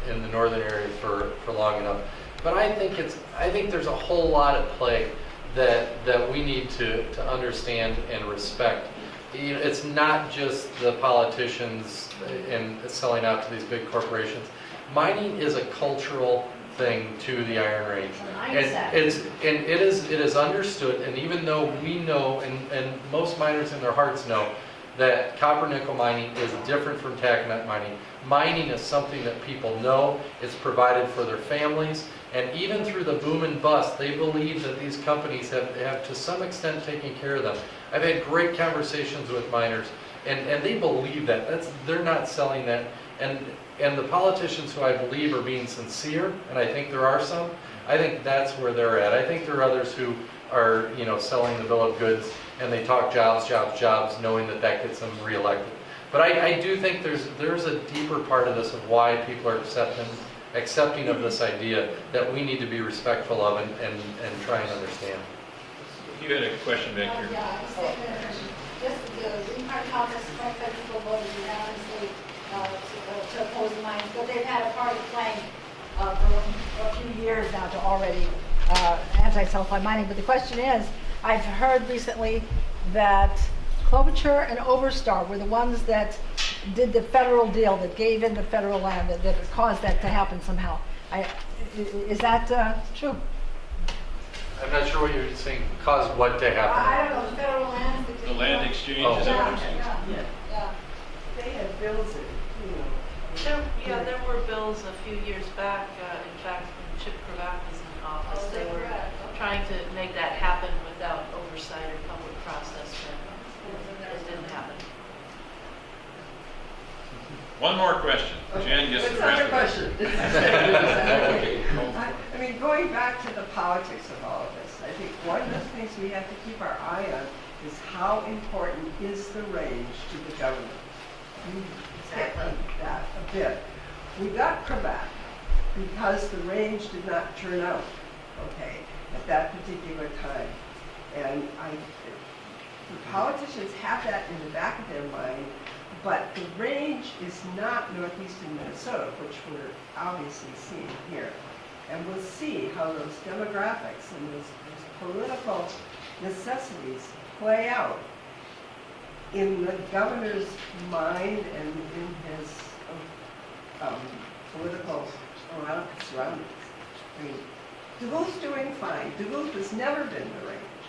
in the northern area for long enough, but I think there's a whole lot at play that we need to understand and respect. It's not just the politicians and selling out to these big corporations. Mining is a cultural thing to the Iron Range, and it is understood. And even though we know, and most miners in their hearts know, that copper nickel mining is different from taconite mining. Mining is something that people know. It's provided for their families, and even through the boom and bust, they believe that these companies have to some extent taken care of them. I've had great conversations with miners, and they believe that. They're not selling that. And the politicians who I believe are being sincere, and I think there are some, I think that's where they're at. I think there are others who are, selling the bill of goods, and they talk jobs, knowing that gets them reelected. But I do think there's a deeper part of this of why people are accepting of this idea that we need to be respectful of and try and understand. You had a question back here. Yeah, just the Green Party Caucus, people voted unanimously to oppose the mines, but they've had a party playing for a few years now to already anti-sulfide mining. But the question is, I've heard recently that Klobuchar and Oberstar were the ones that did the federal deal, that gave in the federal land, that caused that to happen somehow. Is that true? I'm not sure what you're saying. Caused what to happen? I don't know, the federal land. The land exchange, is that what you're saying? Yeah. They had bills that, There were bills a few years back, in fact, when Chip Kravac was in office. They were trying to make that happen without oversight or public process, but it didn't happen. One more question. Jen gets the rest of it. question? mean, going back to the politics of all of this, I think one of the things we have to keep our eye on is how important is the range to the government. You hit on that a bit. We got Quebec because the range did not turn out, okay, at that particular time. And the politicians have that in the back of their mind, but the range is not northeastern Minnesota, which we're obviously seeing here. And we'll see how those demographics and those political necessities play out in the governor's mind and in his political surroundings. I mean, Duluth's doing fine. Duluth has never been the range,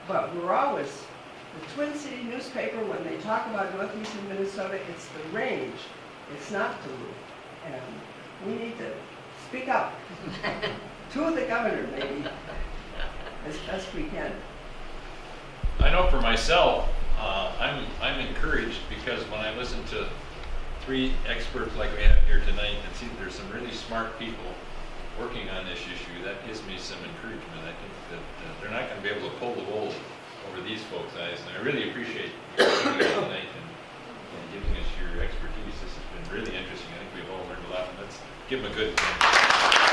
but we're always, the Twin City newspaper, when they talk about northeastern Minnesota, it's the range. It's not Duluth. And we need to speak up to the governor, maybe, as best we can. I know for myself, I'm encouraged because when I listen to three experts like we have here tonight and see that there's some really smart people working on this issue, that gives me some encouragement. I think that they're not going to be able to pull the wool over these folks' eyes, and I really appreciate you coming here tonight and giving us your expertise. This has been really interesting. I think we've all learned a lot. Let's give them a good